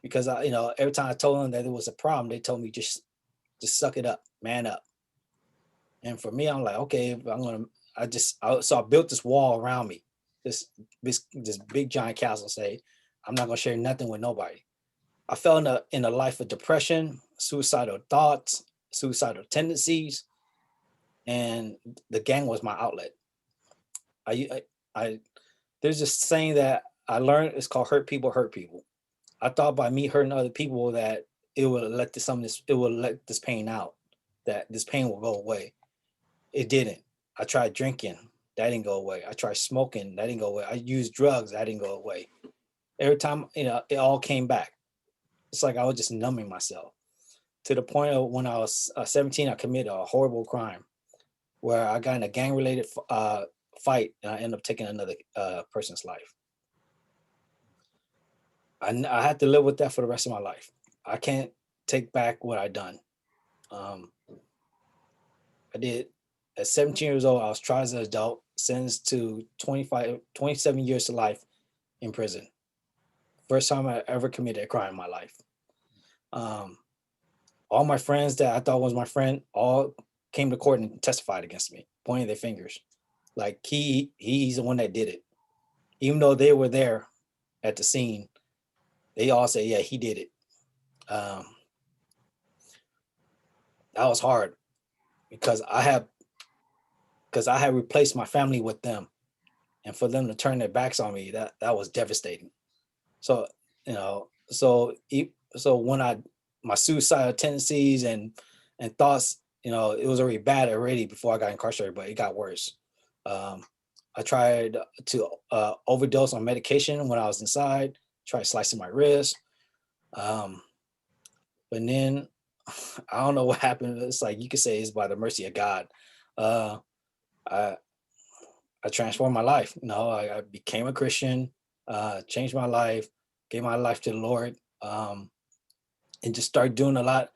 Because every time I told them that there was a problem, they told me just suck it up, man up. And for me, I'm like, okay, so I built this wall around me, this big giant castle. Say, I'm not gonna share nothing with nobody. I fell in a life of depression, suicidal thoughts, suicidal tendencies, and the gang was my outlet. There's this saying that I learned, it's called hurt people hurt people. I thought by me hurting other people that it will let this pain out, that this pain will go away. It didn't. I tried drinking, that didn't go away. I tried smoking, that didn't go away. I used drugs, that didn't go away. Every time, it all came back. It's like I was just numbing myself, to the point of when I was 17, I committed a horrible crime where I got in a gang-related fight, and I ended up taking another person's life. I had to live with that for the rest of my life. I can't take back what I done. I did, at 17 years old, I was tried as an adult, sentenced to 27 years to life in prison. First time I ever committed a crime in my life. All my friends that I thought was my friend all came to court and testified against me, pointing their fingers. Like he's the one that did it. Even though they were there at the scene, they all say, yeah, he did it. That was hard because I had replaced my family with them, and for them to turn their backs on me, that was devastating. So, so when my suicidal tendencies and thoughts, it was already bad already before I got incarcerated, but it got worse. I tried to overdose on medication when I was inside, tried slicing my wrist. But then I don't know what happened. It's like, you could say it's by the mercy of God. I transformed my life. I became a Christian, changed my life, gave my life to the Lord, and just started doing a lot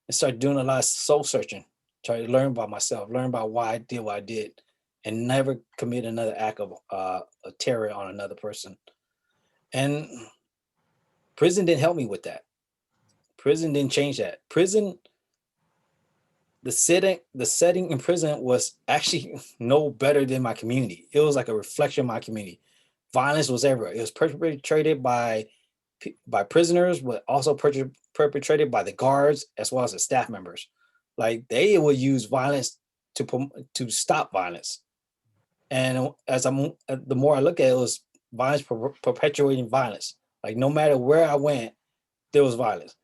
of soul searching, try to learn about myself, learn about why I did what I did, and never commit another act of terror on another person. And prison didn't help me with that. Prison didn't change that. The setting in prison was actually no better than my community. It was like a reflection of my community. Violence was everywhere. It was perpetrated by prisoners, but also perpetrated by the guards as well as the staff members. Like, they would use violence to stop violence. And the more I look at it, was violence perpetuating violence. Like, no matter where I went, there was violence.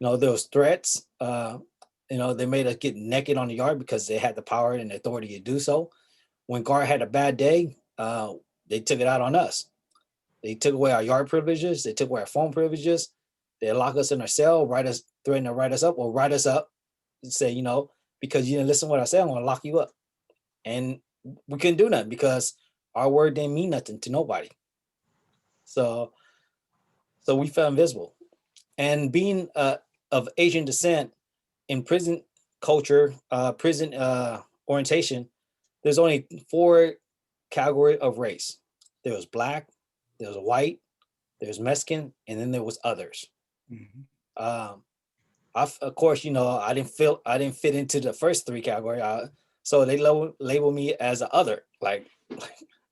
There was threats. They made us get naked on the yard because they had the power and the authority to do so. When guard had a bad day, they took it out on us. They took away our yard privileges. They took away our phone privileges. They lock us in our cell, threaten to write us up, or write us up and say, because you didn't listen to what I said, I'm going to lock you up. And we couldn't do nothing because our word didn't mean nothing to nobody. So So we felt invisible. And being of Asian descent in prison culture, prison orientation, there's only 4 categories of race. There was black, there was white, there's Mexican, and then there was others. Of course, I didn't fit into the first 3 categories. So they labeled me as an other, like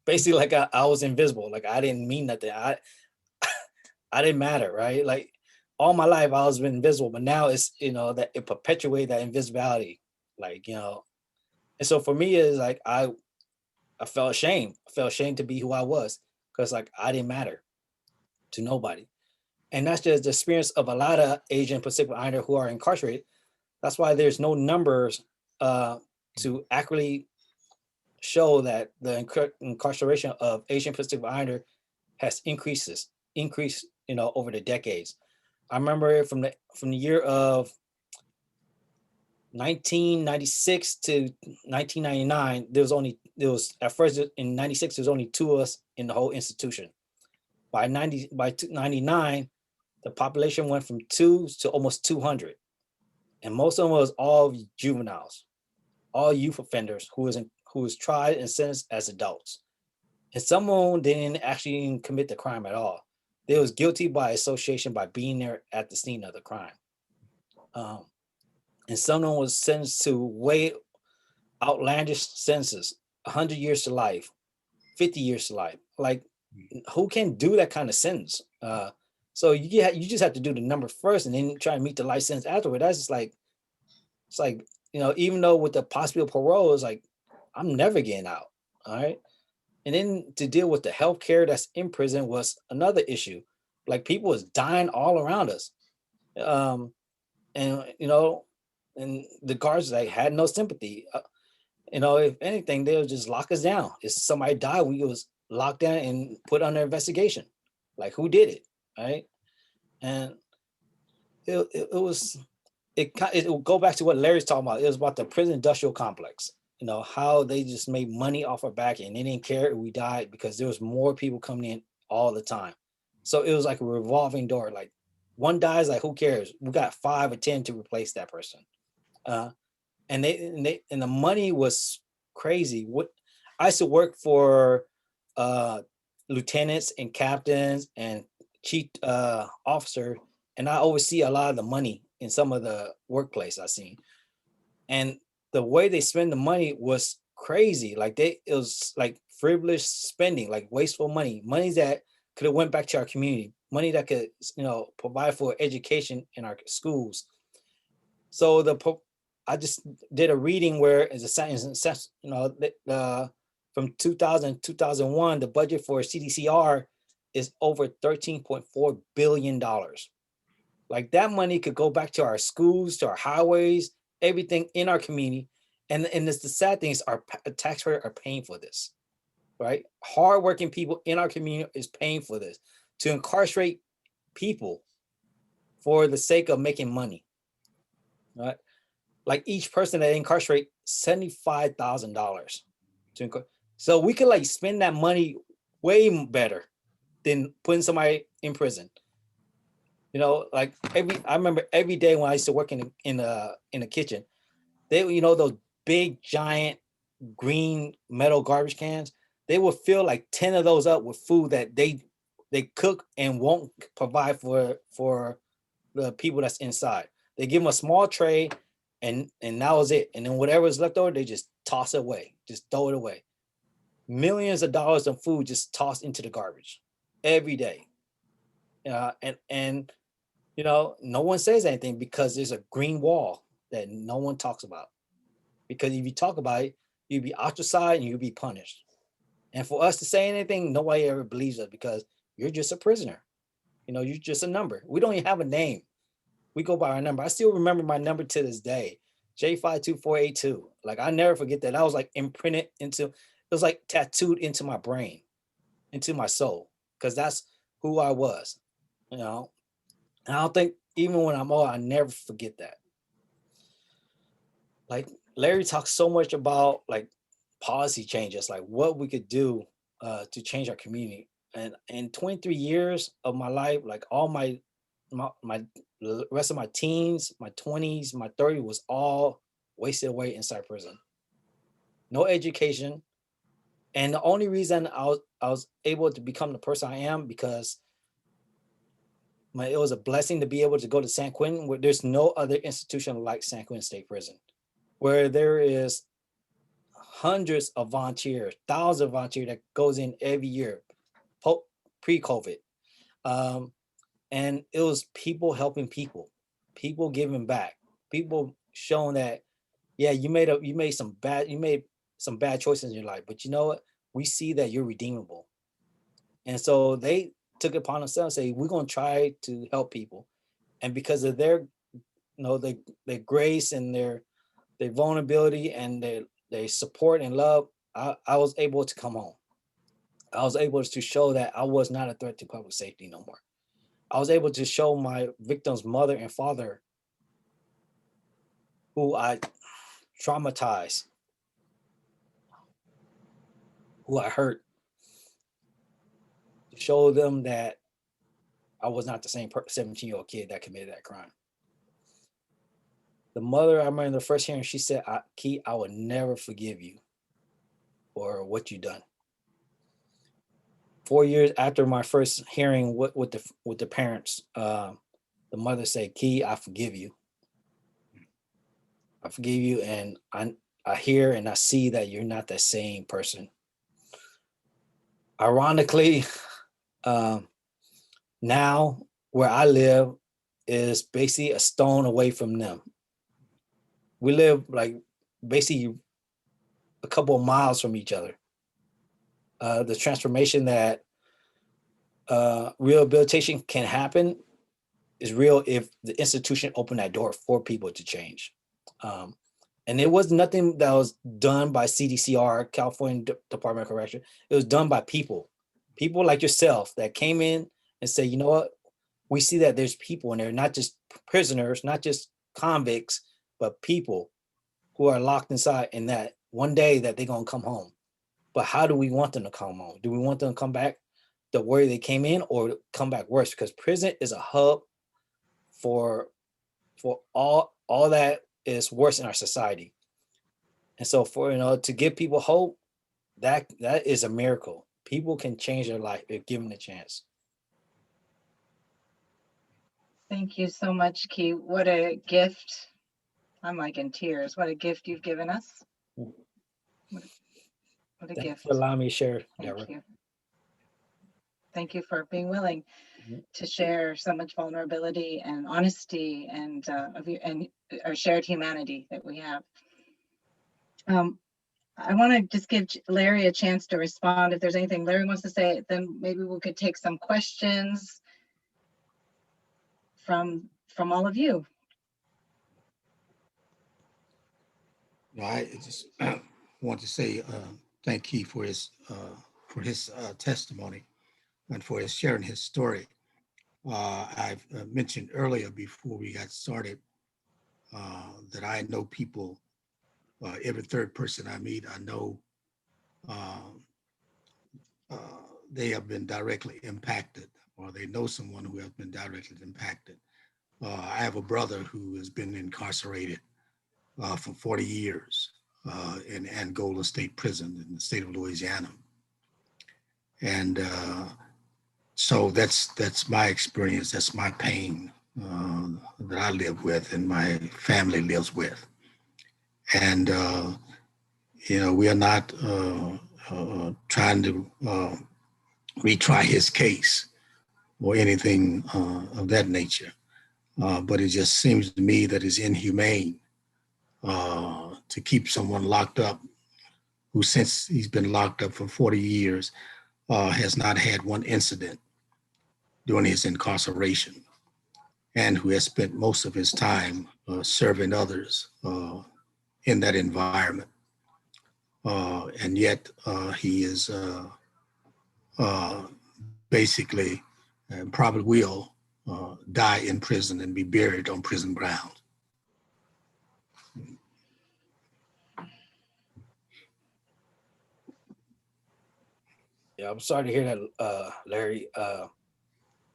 basically like I was invisible. Like I didn't mean nothing. I didn't matter, right? Like all my life I was invisible, but now it's, that it perpetuates that invisibility. Like, and so for me it's like I felt ashamed. I felt ashamed to be who I was, because like I didn't matter to nobody. And that's just the experience of a lot of Asian Pacific Islander who are incarcerated. That's why there's no numbers to accurately show that the incarceration of Asian Pacific Islander has increased, over the decades. I remember from the year of 1996 to 1999, there was at first in 96 there was only 2 of us in the whole institution. By 99, the population went from 2 to almost 200, and most of them was all juveniles, all youth offenders who was tried and sentenced as adults. And some of them didn't actually commit the crime at all. They was guilty by association by being there at the scene of the crime. And some of them was sentenced to way outlandish sentences, 100 years to life, 50 years to life. Like, who can do that kind of sentence? So you just have to do the number first and then try to meet the life sentence afterward. That's just like, it's like, even though with the possible parole, it's like, I'm never getting out, all right? And then to deal with the healthcare that's in prison was another issue. Like, people was dying all around us. And the guards like had no sympathy. If anything, they would just lock us down. If somebody died, we was locked down and put under investigation. Like, who did it, right? And it will go back to what Larry's talking about. It was about the prison industrial complex. How they just made money off our back and they didn't care if we died because there was more people coming in all the time. So it was like a revolving door. Like, one dies, like, who cares? We got 5 or 10 to replace that person. And the money was crazy. I used to work for lieutenants and captains and chief officer, and I oversee a lot of the money in some of the workplace I've seen. And the way they spend the money was crazy. Like, it was like frivolous spending, like wasteful money that could have went back to our community, money that could, provide for education in our schools. So I just did a reading where it's a sentence, from 2000 to 2001, the budget for CDCR is over $13.4 billion. Like, that money could go back to our schools, to our highways, everything in our community. And the sad thing is our taxpayers are paying for this, right? Hardworking people in our community is paying for this, to incarcerate people for the sake of making money, right? Like, each person that incarcerate $75,000 so we could like spend that money way better than putting somebody in prison. Like I remember every day when I used to work in the kitchen, they, those big giant green metal garbage cans, they would fill like 10 of those up with food that they cook and won't provide for the people that's inside. They give them a small tray and that was it. And then whatever is left over, they just toss it away, just throw it away. Millions of dollars of food just tossed into the garbage every day. And no one says anything because there's a green wall that no one talks about. Because if you talk about it, you'd be ostracized and you'd be punished. And for us to say anything, nobody ever believes us because you're just a prisoner. You're just a number. We don't even have a name. We go by our number. I still remember my number to this day, J52482. Like, I never forget that. I was like imprinted into, it was like tattooed into my brain, into my soul, because that's who I was. And I don't think even when I'm old, I never forget that. Like, Larry talks so much about like policy changes, like what we could do to change our community. and in 23 years of my life, like all my rest of my teens, my 20s, my 30s was all wasted away inside prison. No education. And the only reason I was able to become the person I am because it was a blessing to be able to go to San Quentin, where there's no other institution like San Quentin State Prison, where there is hundreds of volunteers, thousands of volunteers that goes in every year, pre-COVID. And it was people helping people giving back, people showing that, yeah, you made some bad choices in your life, but you know what? We see that you're redeemable. And so they took it upon themselves and say, we're going to try to help people. And because of their, their grace and their vulnerability and their support and love, I was able to come home. I was able to show that I was not a threat to public safety no more. I was able to show my victim's mother and father, who I traumatized, who I hurt, to show them that I was not the same 17-year-old kid that committed that crime. The mother, I remember the first hearing, she said, Key, I will never forgive you for what you done. 4 years after my first hearing with the parents, the mother said, Key, I forgive you. I forgive you, and I hear and I see that you're not that same person. Ironically, now where I live is basically a stone away from them. We live like basically a couple of miles from each other. The transformation that rehabilitation can happen is real if the institution opened that door for people to change. And it was nothing that was done by CDCR, California Department of Correction. It was done by people like yourself that came in and said, you know what? We see that there's people in there, not just prisoners, not just convicts, but people who are locked inside, and that one day that they're going to come home. But how do we want them to come home? Do we want them to come back the way they came in, or come back worse? Because prison is a hub for all that is worse in our society. And so to give people hope, that is a miracle. People can change their life if given a chance. Thank you so much, Key. What a gift. I'm like in tears. What a gift you've given us. What a Thank gift. you for allowing me to share, Deborah. Thank you. Thank you for being willing to share so much vulnerability and honesty and our shared humanity that we have. I want to just give Larry a chance to respond. If there's anything Larry wants to say, then maybe we could take some questions from all of you. I just want to say thank Keith for his testimony and for his sharing his story. I've mentioned earlier before we got started that I know people, every third person I meet, I know they have been directly impacted, or they know someone who has been directly impacted. I have a brother who has been incarcerated for 40 years in Angola State Prison in the state of Louisiana. And so that's my experience, that's my pain that I live with and my family lives with. And, we are not trying to retry his case or anything of that nature. But it just seems to me that it's inhumane to keep someone locked up who, since he's been locked up for 40 years, has not had one incident during his incarceration, and who has spent most of his time serving others in that environment. And yet he is basically and probably will die in prison and be buried on prison ground. Yeah, I'm sorry to hear that, Larry. I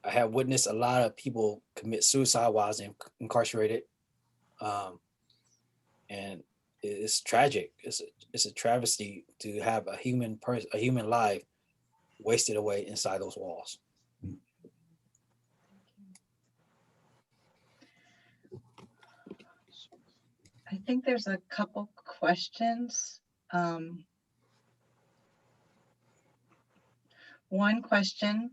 have witnessed a lot of people commit suicide while incarcerated, and it's tragic. It's a travesty to have a human life wasted away inside those walls. I think there's a couple questions. One question,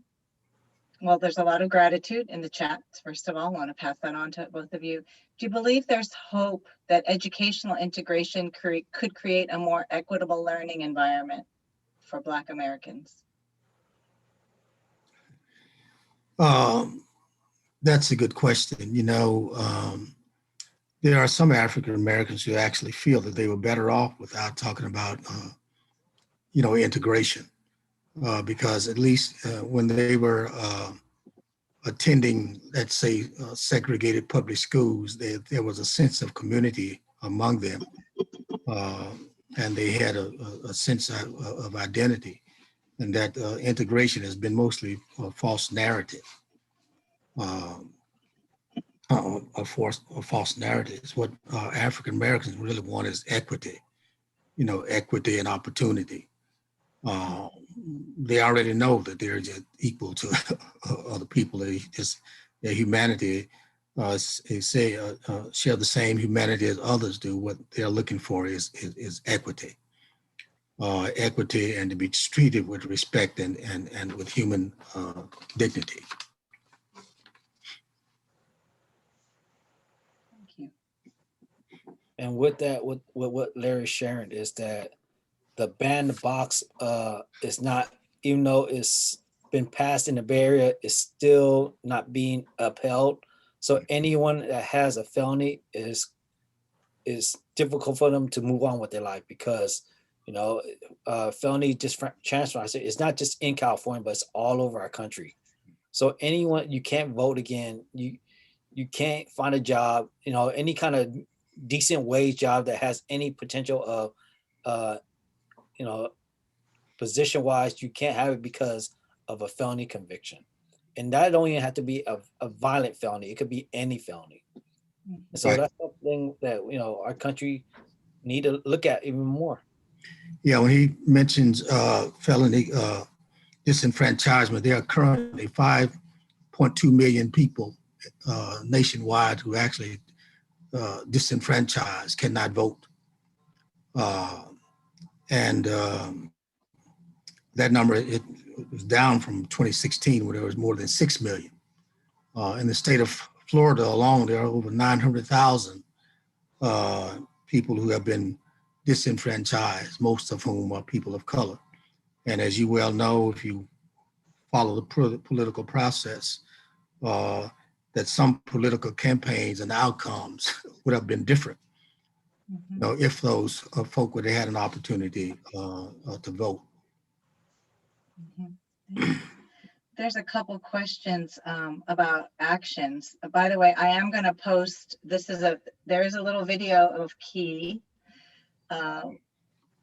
well, there's a lot of gratitude in the chat. First of all, I want to pass that on to both of you. Do you believe there's hope that educational integration could create a more equitable learning environment for Black Americans? That's a good question. You know, there are some African Americans who actually feel that they were better off without talking about, you know, integration, because at least when they were attending, let's say, segregated public schools, there was a sense of community among them, and they had a sense of identity, and that integration has been mostly a false narrative. A false narrative. What African Americans really want is equity, you know, equity and opportunity. They already know that they're just equal to other people. Their humanity, they say, share the same humanity as others do. What they're looking for is equity. Equity, and to be treated with respect and with human dignity. And with that, with what Larry's sharing is that the bandbox is not, even though it's been passed in the Bay Area, is still not being upheld. So anyone that has a felony is difficult for them to move on with their life, because, you know, felony transfer, it's not just in California, but it's all over our country. So anyone, you can't vote again. You can't find a job, you know, any kind of decent wage job that has any potential of, you know, position wise, you can't have it because of a felony conviction. And that don't even have to be a violent felony. It could be any felony. And so that's something that, you know, our country need to look at even more. Yeah, when he mentions felony disenfranchisement, there are currently 5.2 million people nationwide who actually disenfranchised, cannot vote. And that number, it was down from 2016, where there was more than 6 million. In the state of Florida alone, there are over 900,000 people who have been disenfranchised, most of whom are people of color. And as you well know, if you follow the political process, that some political campaigns and outcomes would have been different, you know, if those folk would have had an opportunity to vote. There's a couple questions about actions. By the way, I am going to post, there is a little video of Key,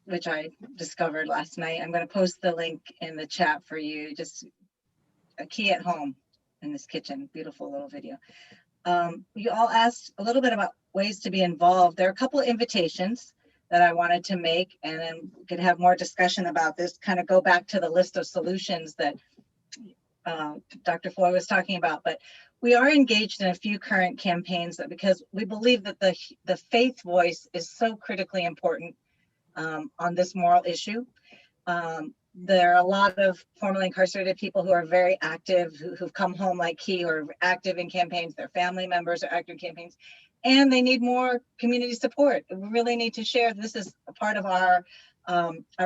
which I discovered last night. I'm going to post the link in the chat for you. Just a Key at home in this kitchen. Beautiful little video. You all asked a little bit about ways to be involved. There are a couple of invitations that I wanted to make, and then we could have more discussion about this, kind of go back to the list of solutions that Dr. Foy was talking about. But we are engaged in a few current campaigns because we believe that the faith voice is so critically important on this moral issue. There are a lot of formerly incarcerated people who are very active, who've come home like he, who are active in campaigns. Their family members are active in campaigns, and they need more community support. We really need to share. This is a part of our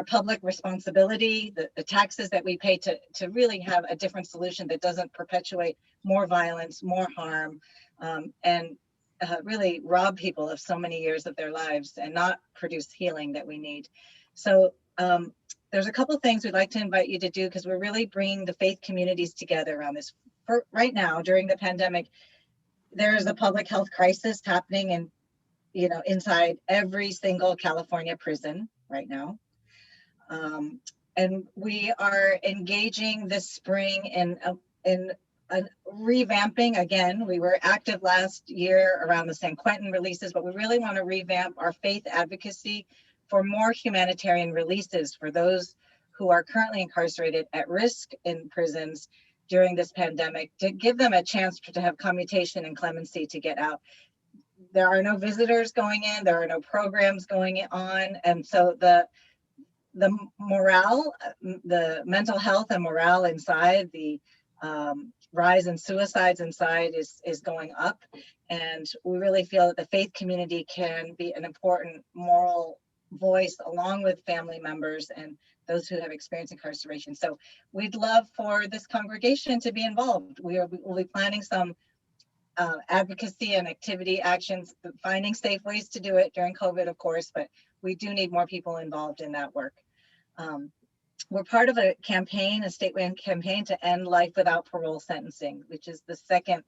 public responsibility, the taxes that we pay to really have a different solution that doesn't perpetuate more violence, more harm, and really rob people of so many years of their lives and not produce healing that we need. So there's a couple of things we'd like to invite you to do, because we're really bringing the faith communities together around this. Right now, during the pandemic, there is a public health crisis happening in, you know, inside every single California prison right now. And we are engaging this spring in revamping again. We were active last year around the San Quentin releases, but we really want to revamp our faith advocacy for more humanitarian releases for those who are currently incarcerated at risk in prisons during this pandemic, to give them a chance to have commutation and clemency to get out. There are no visitors going in, there are no programs going on, and so the morale, the mental health and morale inside, the rise in suicides inside is going up. And we really feel that the faith community can be an important moral voice along with family members and those who have experienced incarceration. So we'd love for this congregation to be involved. We'll be planning some advocacy and activity actions, finding safe ways to do it during COVID, of course, but we do need more people involved in that work. We're part of a campaign, a statewide campaign to end life without parole sentencing, which is the second,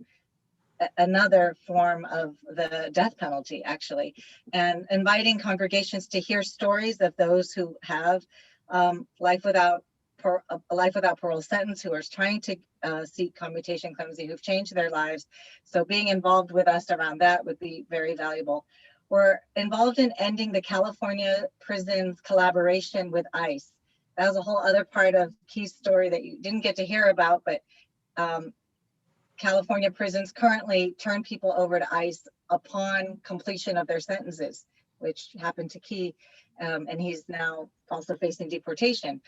another form of the death penalty, actually, and inviting congregations to hear stories of those who have a life without parole sentence, who are trying to seek commutation clemency, who've changed their lives. So being involved with us around that would be very valuable. We're involved in ending the California prisons collaboration with ICE. That was a whole other part of Key's story that you didn't get to hear about, but California prisons currently turn people over to ICE upon completion of their sentences, which happened to Key, and he's now also facing deportation.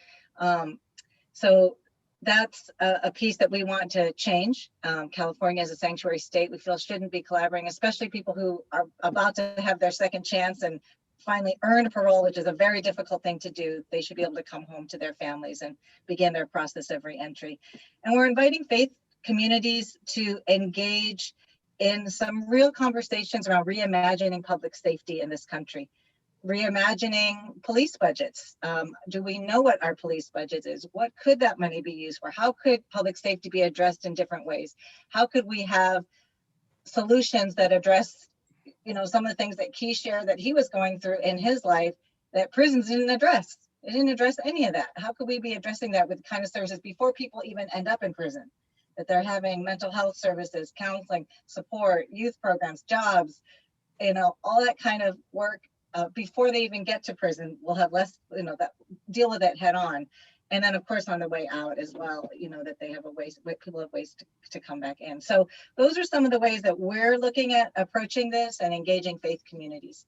So that's a piece that we want to change. California as a sanctuary state, we feel shouldn't be collaborating, especially people who are about to have their second chance and finally earned parole, which is a very difficult thing to do. They should be able to come home to their families and begin their process of reentry. And we're inviting faith communities to engage in some real conversations around reimagining public safety in this country. Reimagining police budgets. Do we know what our police budget is? What could that money be used for? How could public safety be addressed in different ways? How could we have solutions that address, you know, some of the things that Key shared that he was going through in his life that prisons didn't address? It didn't address any of that. How could we be addressing that with kind of services before people even end up in prison? That they're having mental health services, counseling, support, youth programs, jobs, you know, all that kind of work before they even get to prison. We'll have less, you know, that deal with it head on. And then of course on the way out as well, you know, that they have a ways, people have ways to come back in. So those are some of the ways that we're looking at approaching this and engaging faith communities.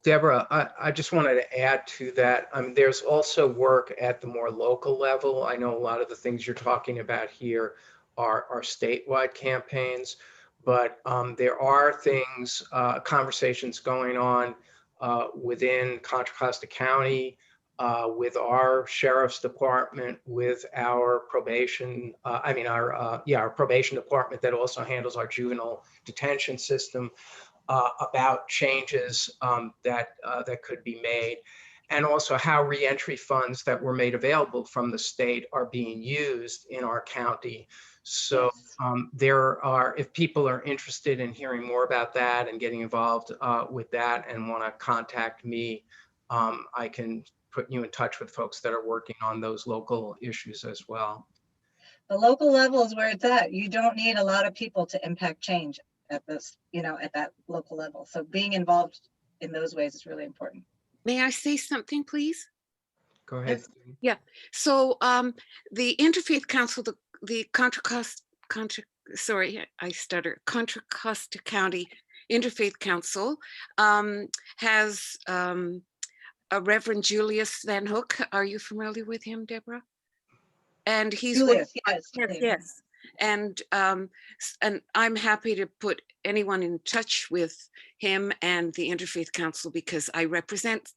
Deborah, I just wanted to add to that. There's also work at the more local level. I know a lot of the things you're talking about here are statewide campaigns, but there are things, conversations going on within Contra Costa County, with our sheriff's department, with our probation, our probation department that also handles our juvenile detention system, about changes that could be made, and also how reentry funds that were made available from the state are being used in our county. So there are, if people are interested in hearing more about that and getting involved with that and want to contact me, I can put you in touch with folks that are working on those local issues as well. The local level is where it's at. You don't need a lot of people to impact change at this, you know, at that local level. So being involved in those ways is really important. May I say something, please? Go ahead. Yeah. So the Interfaith Council, the Contra Costa County Interfaith Council has a Reverend Julius Van Hook. Are you familiar with him, Deborah? And he's Julius, yes. And I'm happy to put anyone in touch with him and the Interfaith Council because I represent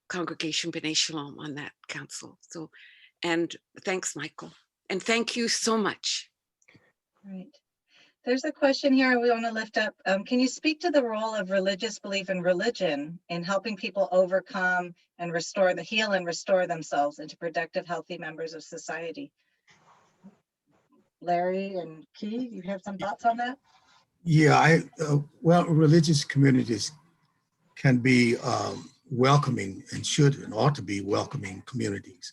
Congregation B'nai Shalom on that council. So, and thanks, Michael. And thank you so much. Right. There's a question here we want to lift up. Can you speak to the role of religious belief and religion in helping people overcome and heal and restore themselves into productive, healthy members of society? Larry and Key, you have some thoughts on that? Yeah, well, religious communities can be welcoming and should and ought to be welcoming communities.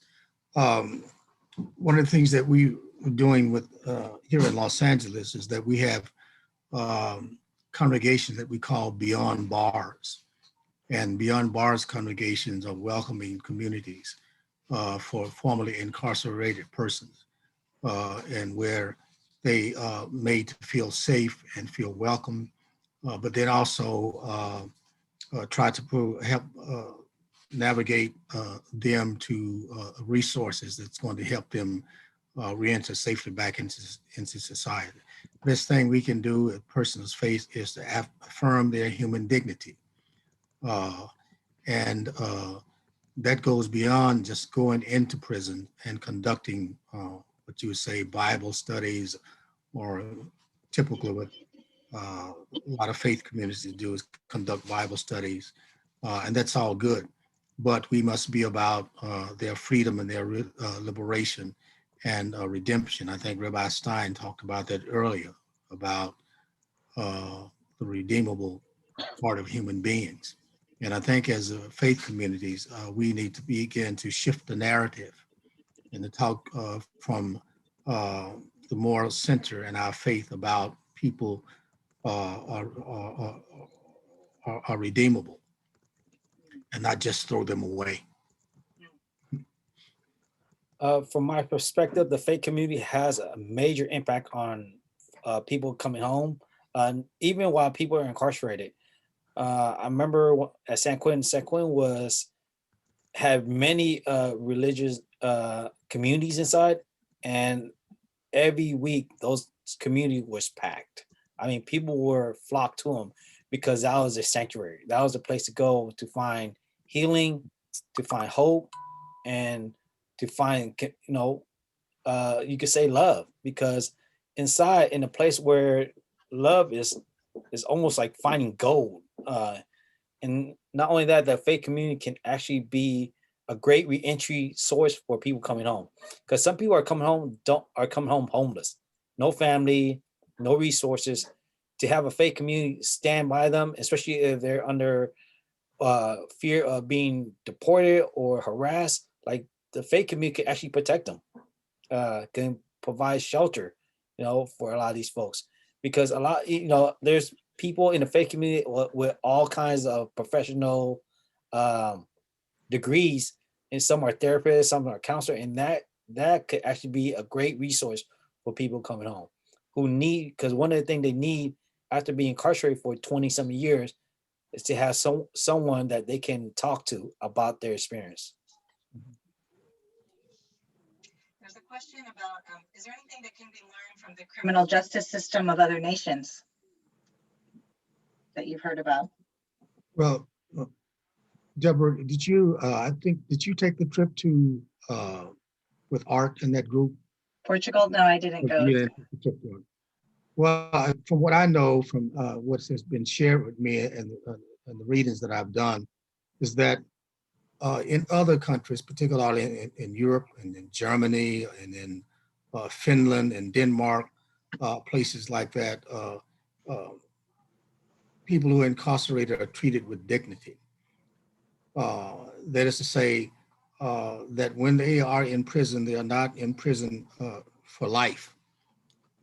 One of the things that we are doing with here in Los Angeles is that we have congregations that we call Beyond Bars. And Beyond Bars congregations are welcoming communities for formerly incarcerated persons, and where they made to feel safe and feel welcome, but then also try to help navigate them to resources that's going to help them re-enter safely back into society. Best thing we can do at person's faith is to affirm their human dignity. And that goes beyond just going into prison and conducting what you would say Bible studies, or typically what a lot of faith communities do is conduct Bible studies, and that's all good. But we must be about their freedom and their liberation and redemption. I think Rabbi Stein talked about that earlier, about the redeemable part of human beings. And I think as faith communities, we need to begin to shift the narrative and to talk from the moral center in our faith about people are redeemable and not just throw them away. From my perspective, the faith community has a major impact on people coming home, even while people are incarcerated. I remember at San Quentin had many religious communities inside, and every week those community was packed. I mean, people were flocked to them because that was a sanctuary. That was a place to go to find healing, to find hope, and to find, you could say love, because inside, in a place where love is almost like finding gold. And not only that, the faith community can actually be a great reentry source for people coming home, because some people are coming home homeless, no family, no resources. To have a faith community stand by them, especially if they're under fear of being deported or harassed, like the faith community can actually protect them, can provide shelter, for a lot of these folks, because a lot, there's people in the faith community with all kinds of professional degrees, and some are therapists, some are counselors, and that could actually be a great resource for people coming home who need, because one of the things they need after being incarcerated for 20-something years is to have someone that they can talk to about their experience. There's a question about, is there anything that can be learned from the criminal justice system of other nations that you've heard about? Well, Deborah, did you take the trip to with Art in that group? Portugal? No, I didn't go. Well, from what I know, from what has been shared with me and the readings that I've done, is that in other countries, particularly in Europe and in Germany and in Finland and Denmark, places like that, people who are incarcerated are treated with dignity. That is to say, that when they are in prison, they are not in prison for life,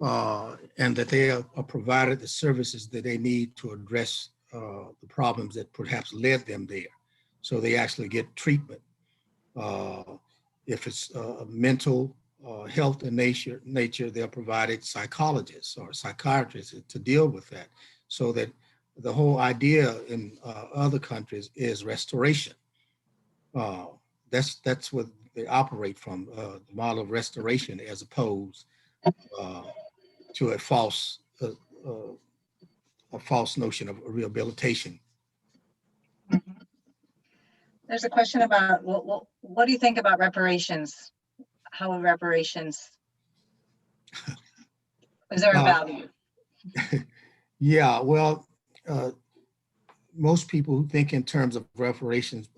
and that they are provided the services that they need to address the problems that perhaps led them there. So they actually get treatment. If it's mental health in nature, they're provided psychologists or psychiatrists to deal with that. So that the whole idea in other countries is restoration. That's what they operate from, the model of restoration, as opposed to a false notion of rehabilitation. Mm-hmm. There's a question about what do you think about reparations? How are reparations? Is there a value? Yeah, well, most people who think in terms of reparations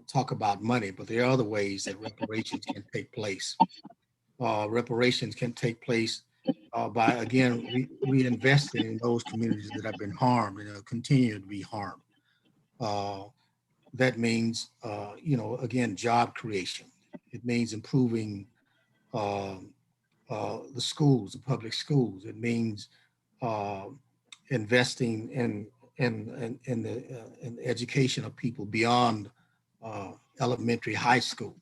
talk about money, but there are other ways that reparations can take place. Reparations can take place by, again, reinvesting in those communities that have been harmed and continue to be harmed. that means, again, job creation. It means improving the schools, the public schools. It means investing in the education of people beyond elementary, high school.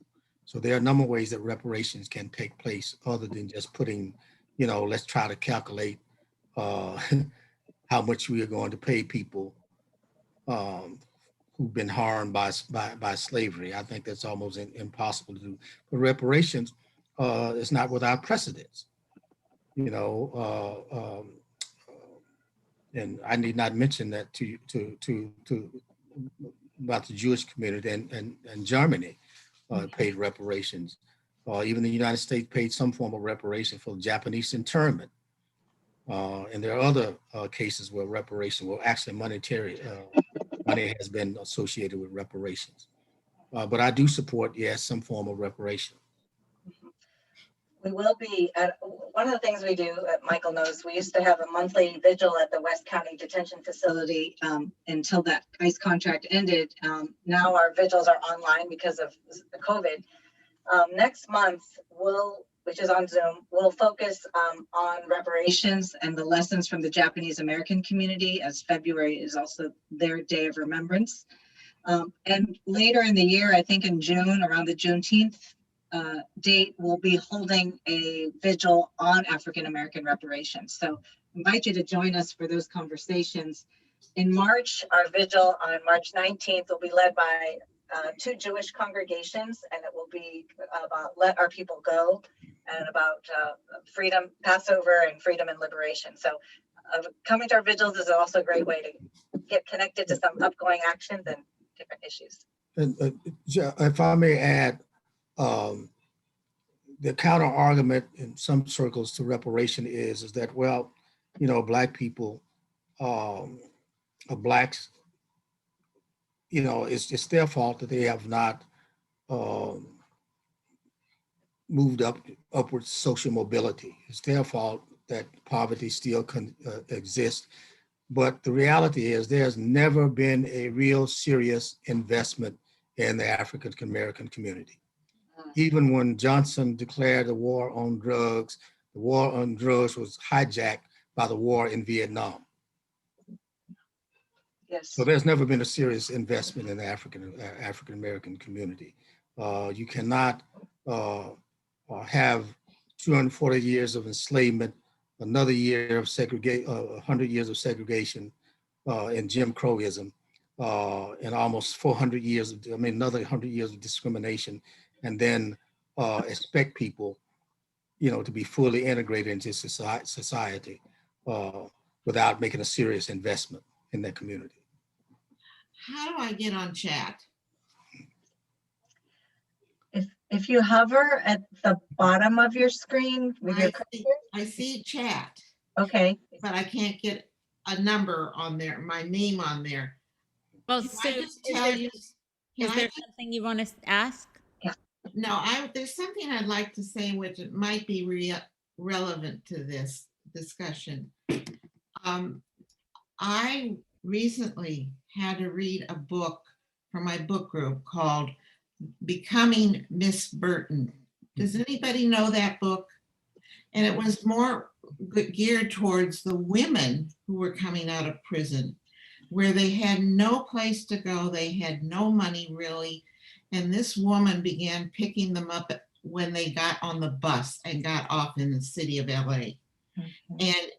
So there are a number of ways that reparations can take place other than just putting, let's try to calculate how much we are going to pay people who've been harmed by slavery. I think that's almost impossible to do. But reparations is not without precedence. And I need not mention that to about the Jewish community and Germany paid reparations. Even the United States paid some form of reparation for Japanese internment. And there are other cases where reparation, well, actually monetary money has been associated with reparations. But I do support, yes, some form of reparation. We will be at one of the things we do, Michael knows, we used to have a monthly vigil at the West County Detention Facility until that ICE contract ended. Now our vigils are online because of COVID. Next month, which is on Zoom, we'll focus on reparations and the lessons from the Japanese American community, as February is also their day of remembrance. And later in the year, I think in June, around the Juneteenth date, we'll be holding a vigil on African American reparations. So I invite you to join us for those conversations. In March, our vigil on March 19th will be led by two Jewish congregations, and it will be about Let Our People Go and about freedom, Passover, and freedom and liberation. So coming to our vigils is also a great way to get connected to some upcoming actions and different issues. And if I may add, the counter argument in some circles to reparation is that, well, Black people or Blacks, it's their fault that they have not moved upward social mobility. It's their fault that poverty still exists. But the reality is there's never been a real serious investment in the African American community. Even when Johnson declared the war on drugs was hijacked by the war in Vietnam. Yes. So there's never been a serious investment in the African American community. You cannot have 240 years of enslavement, another year of segregation, 100 years of segregation and Jim Crowism, and almost 400 years another 100 years of discrimination, and then expect people, to be fully integrated into society without making a serious investment in their community. How do I get on chat? If you hover at the bottom of your screen with your cursor. I see chat. Okay. But I can't get a number on there, my name on there. Well, Can Sue, I just tell you? is there something you want to ask? No, there's something I'd like to say which might be relevant to this discussion. I recently had to read a book from my book group called Becoming Miss Burton. Does anybody know that book? And it was more geared towards the women who were coming out of prison, where they had no place to go, they had no money really. And this woman began picking them up when they got on the bus and got off in the city of LA. Mm-hmm. And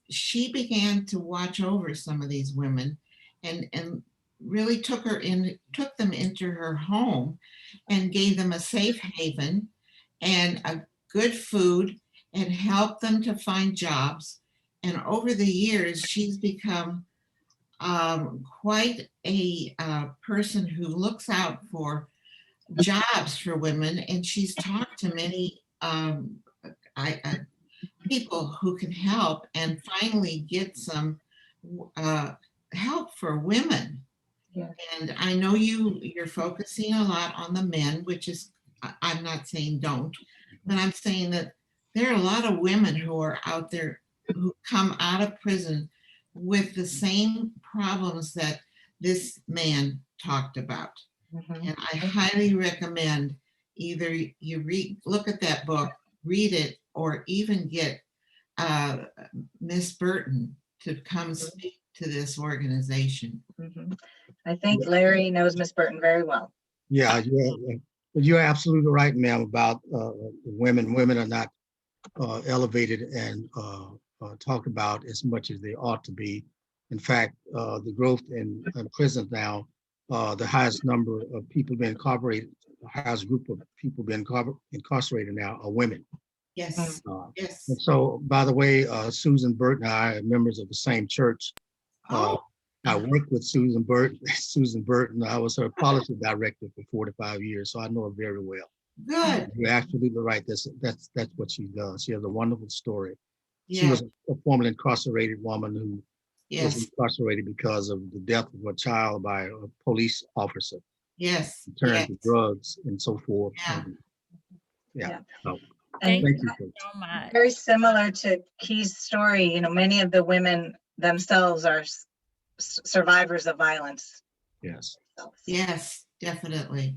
she began to watch over some of these women and really took them into her home and gave them a safe haven and a good food and helped them to find jobs. And over the years, she's become quite a person who looks out for jobs for women, and she's talked to many people who can help and finally get some help for women. Yeah. And I know you're focusing a lot on the men, which is, I'm not saying don't, but I'm saying that there are a lot of women who are out there who come out of prison with the same problems that this man talked about. Mhm. And I highly recommend either you look at that book, read it, or even get Miss Burton to come speak to this organization. Mhm. I think Larry knows Miss Burton very well. Yeah, you're absolutely right, ma'am, about women. Women are not elevated and talked about as much as they ought to be. In fact, the growth in prisons now, the highest number of people being incarcerated, the highest group of people being incarcerated now are women. Yes, yes. And so, by the way, Susan Burton and I are members of the same church. Oh, I worked with Susan Burton. Susan Burton, I was her policy director for 45 years, so I know her very well. good. You're absolutely right. That's what she does. She has a wonderful story. She Yeah, was a formerly incarcerated woman who was yes, incarcerated because of the death of a child by a police officer, yes, turned yes. to drugs and so forth. Yeah. And, yeah. So, And thank you. Folks. So much. very similar to Key's story, you know, many of the women themselves are survivors of violence. Yes. Yes, definitely.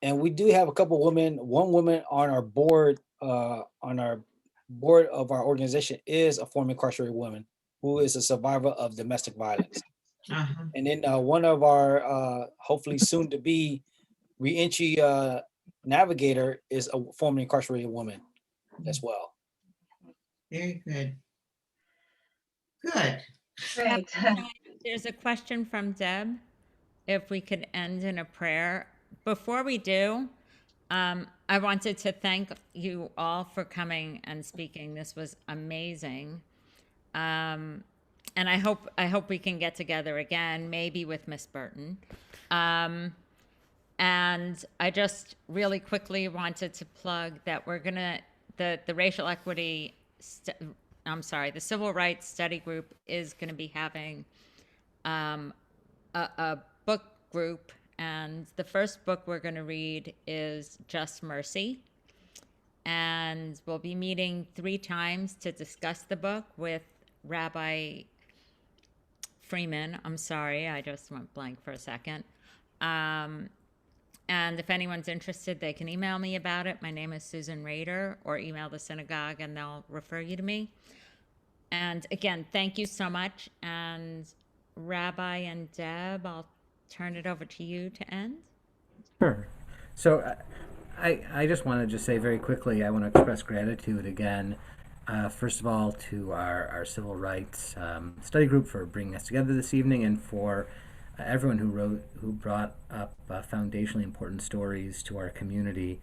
And we do have a couple women. One woman on our board of our organization is a former incarcerated woman who is a survivor of domestic violence. Uh-huh. And then one of our hopefully soon to be reentry navigator is a formerly incarcerated woman as well. Very good. Good. Great. There's a question from Deb. If we could end in a prayer. Before we do, I wanted to thank you all for coming and speaking. This was amazing. And I hope we can get together again, maybe with Miss Burton. And I just really quickly wanted to plug that we're gonna the racial equity. The civil rights study group is going to be having a book group, and the first book we're going to read is Just Mercy. And we'll be meeting 3 times to discuss the book with Rabbi Freeman. I'm sorry, I just went blank for a second. And if anyone's interested, they can email me about it. My name is Susan Rader, or email the synagogue and they'll refer you to me. And again, thank you so much. And Rabbi and Deb, I'll turn it over to you to end. Sure. So I just want to just say very quickly, I want to express gratitude again, first of all, to our civil rights study group for bringing us together this evening, and for everyone who brought up foundationally important stories to our community,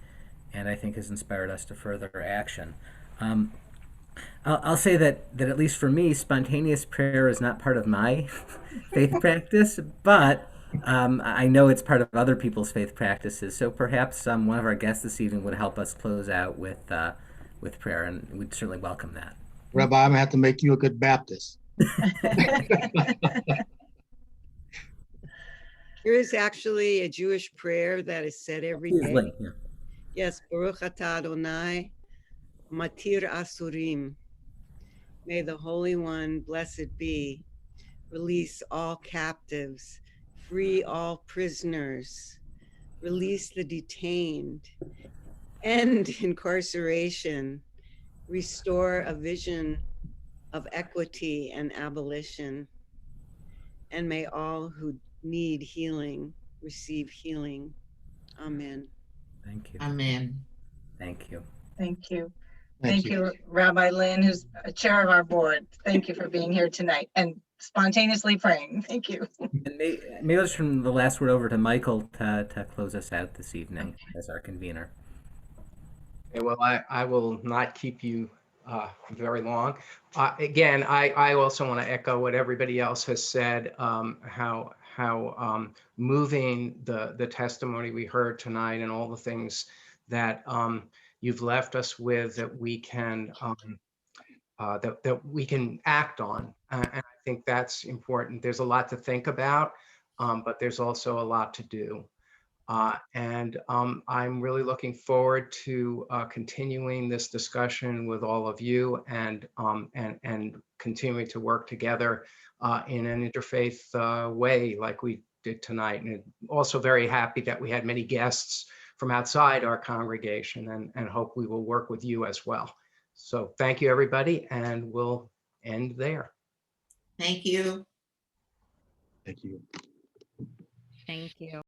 and I think has inspired us to further action. I'll say that at least for me, spontaneous prayer is not part of my faith practice, but I know it's part of other people's faith practices. So perhaps one of our guests this evening would help us close out with prayer, and we'd certainly welcome that. Rabbi, I'm gonna have to make you a good Baptist. There is actually a Jewish prayer that is said every day. Link, yeah. Yes, Baruch atah Adonai, Matir Asurim. May the Holy One, blessed be, release all captives, free all prisoners, release the detained, end incarceration, restore a vision of equity and abolition, and may all who need healing receive healing. Amen. Thank you. Amen. Thank you. Thank you. Thank you, Rabbi Lynn, who's a chair of our board. Thank you for being here tonight and spontaneously praying. Thank you. And maybe let's turn the last word over to Michael to close us out this evening as our convener. Okay, well, I will not keep you very long. Again, I also want to echo what everybody else has said, how moving the testimony we heard tonight, and all the things that you've left us with that we can that we can act on. And I think that's important. There's a lot to think about, but there's also a lot to do. And I'm really looking forward to continuing this discussion with all of you and continuing to work together in an interfaith way like we did tonight. And also very happy that we had many guests from outside our congregation and hope we will work with you as well. So thank you, everybody, and we'll end there. Thank you. Thank you. Thank you.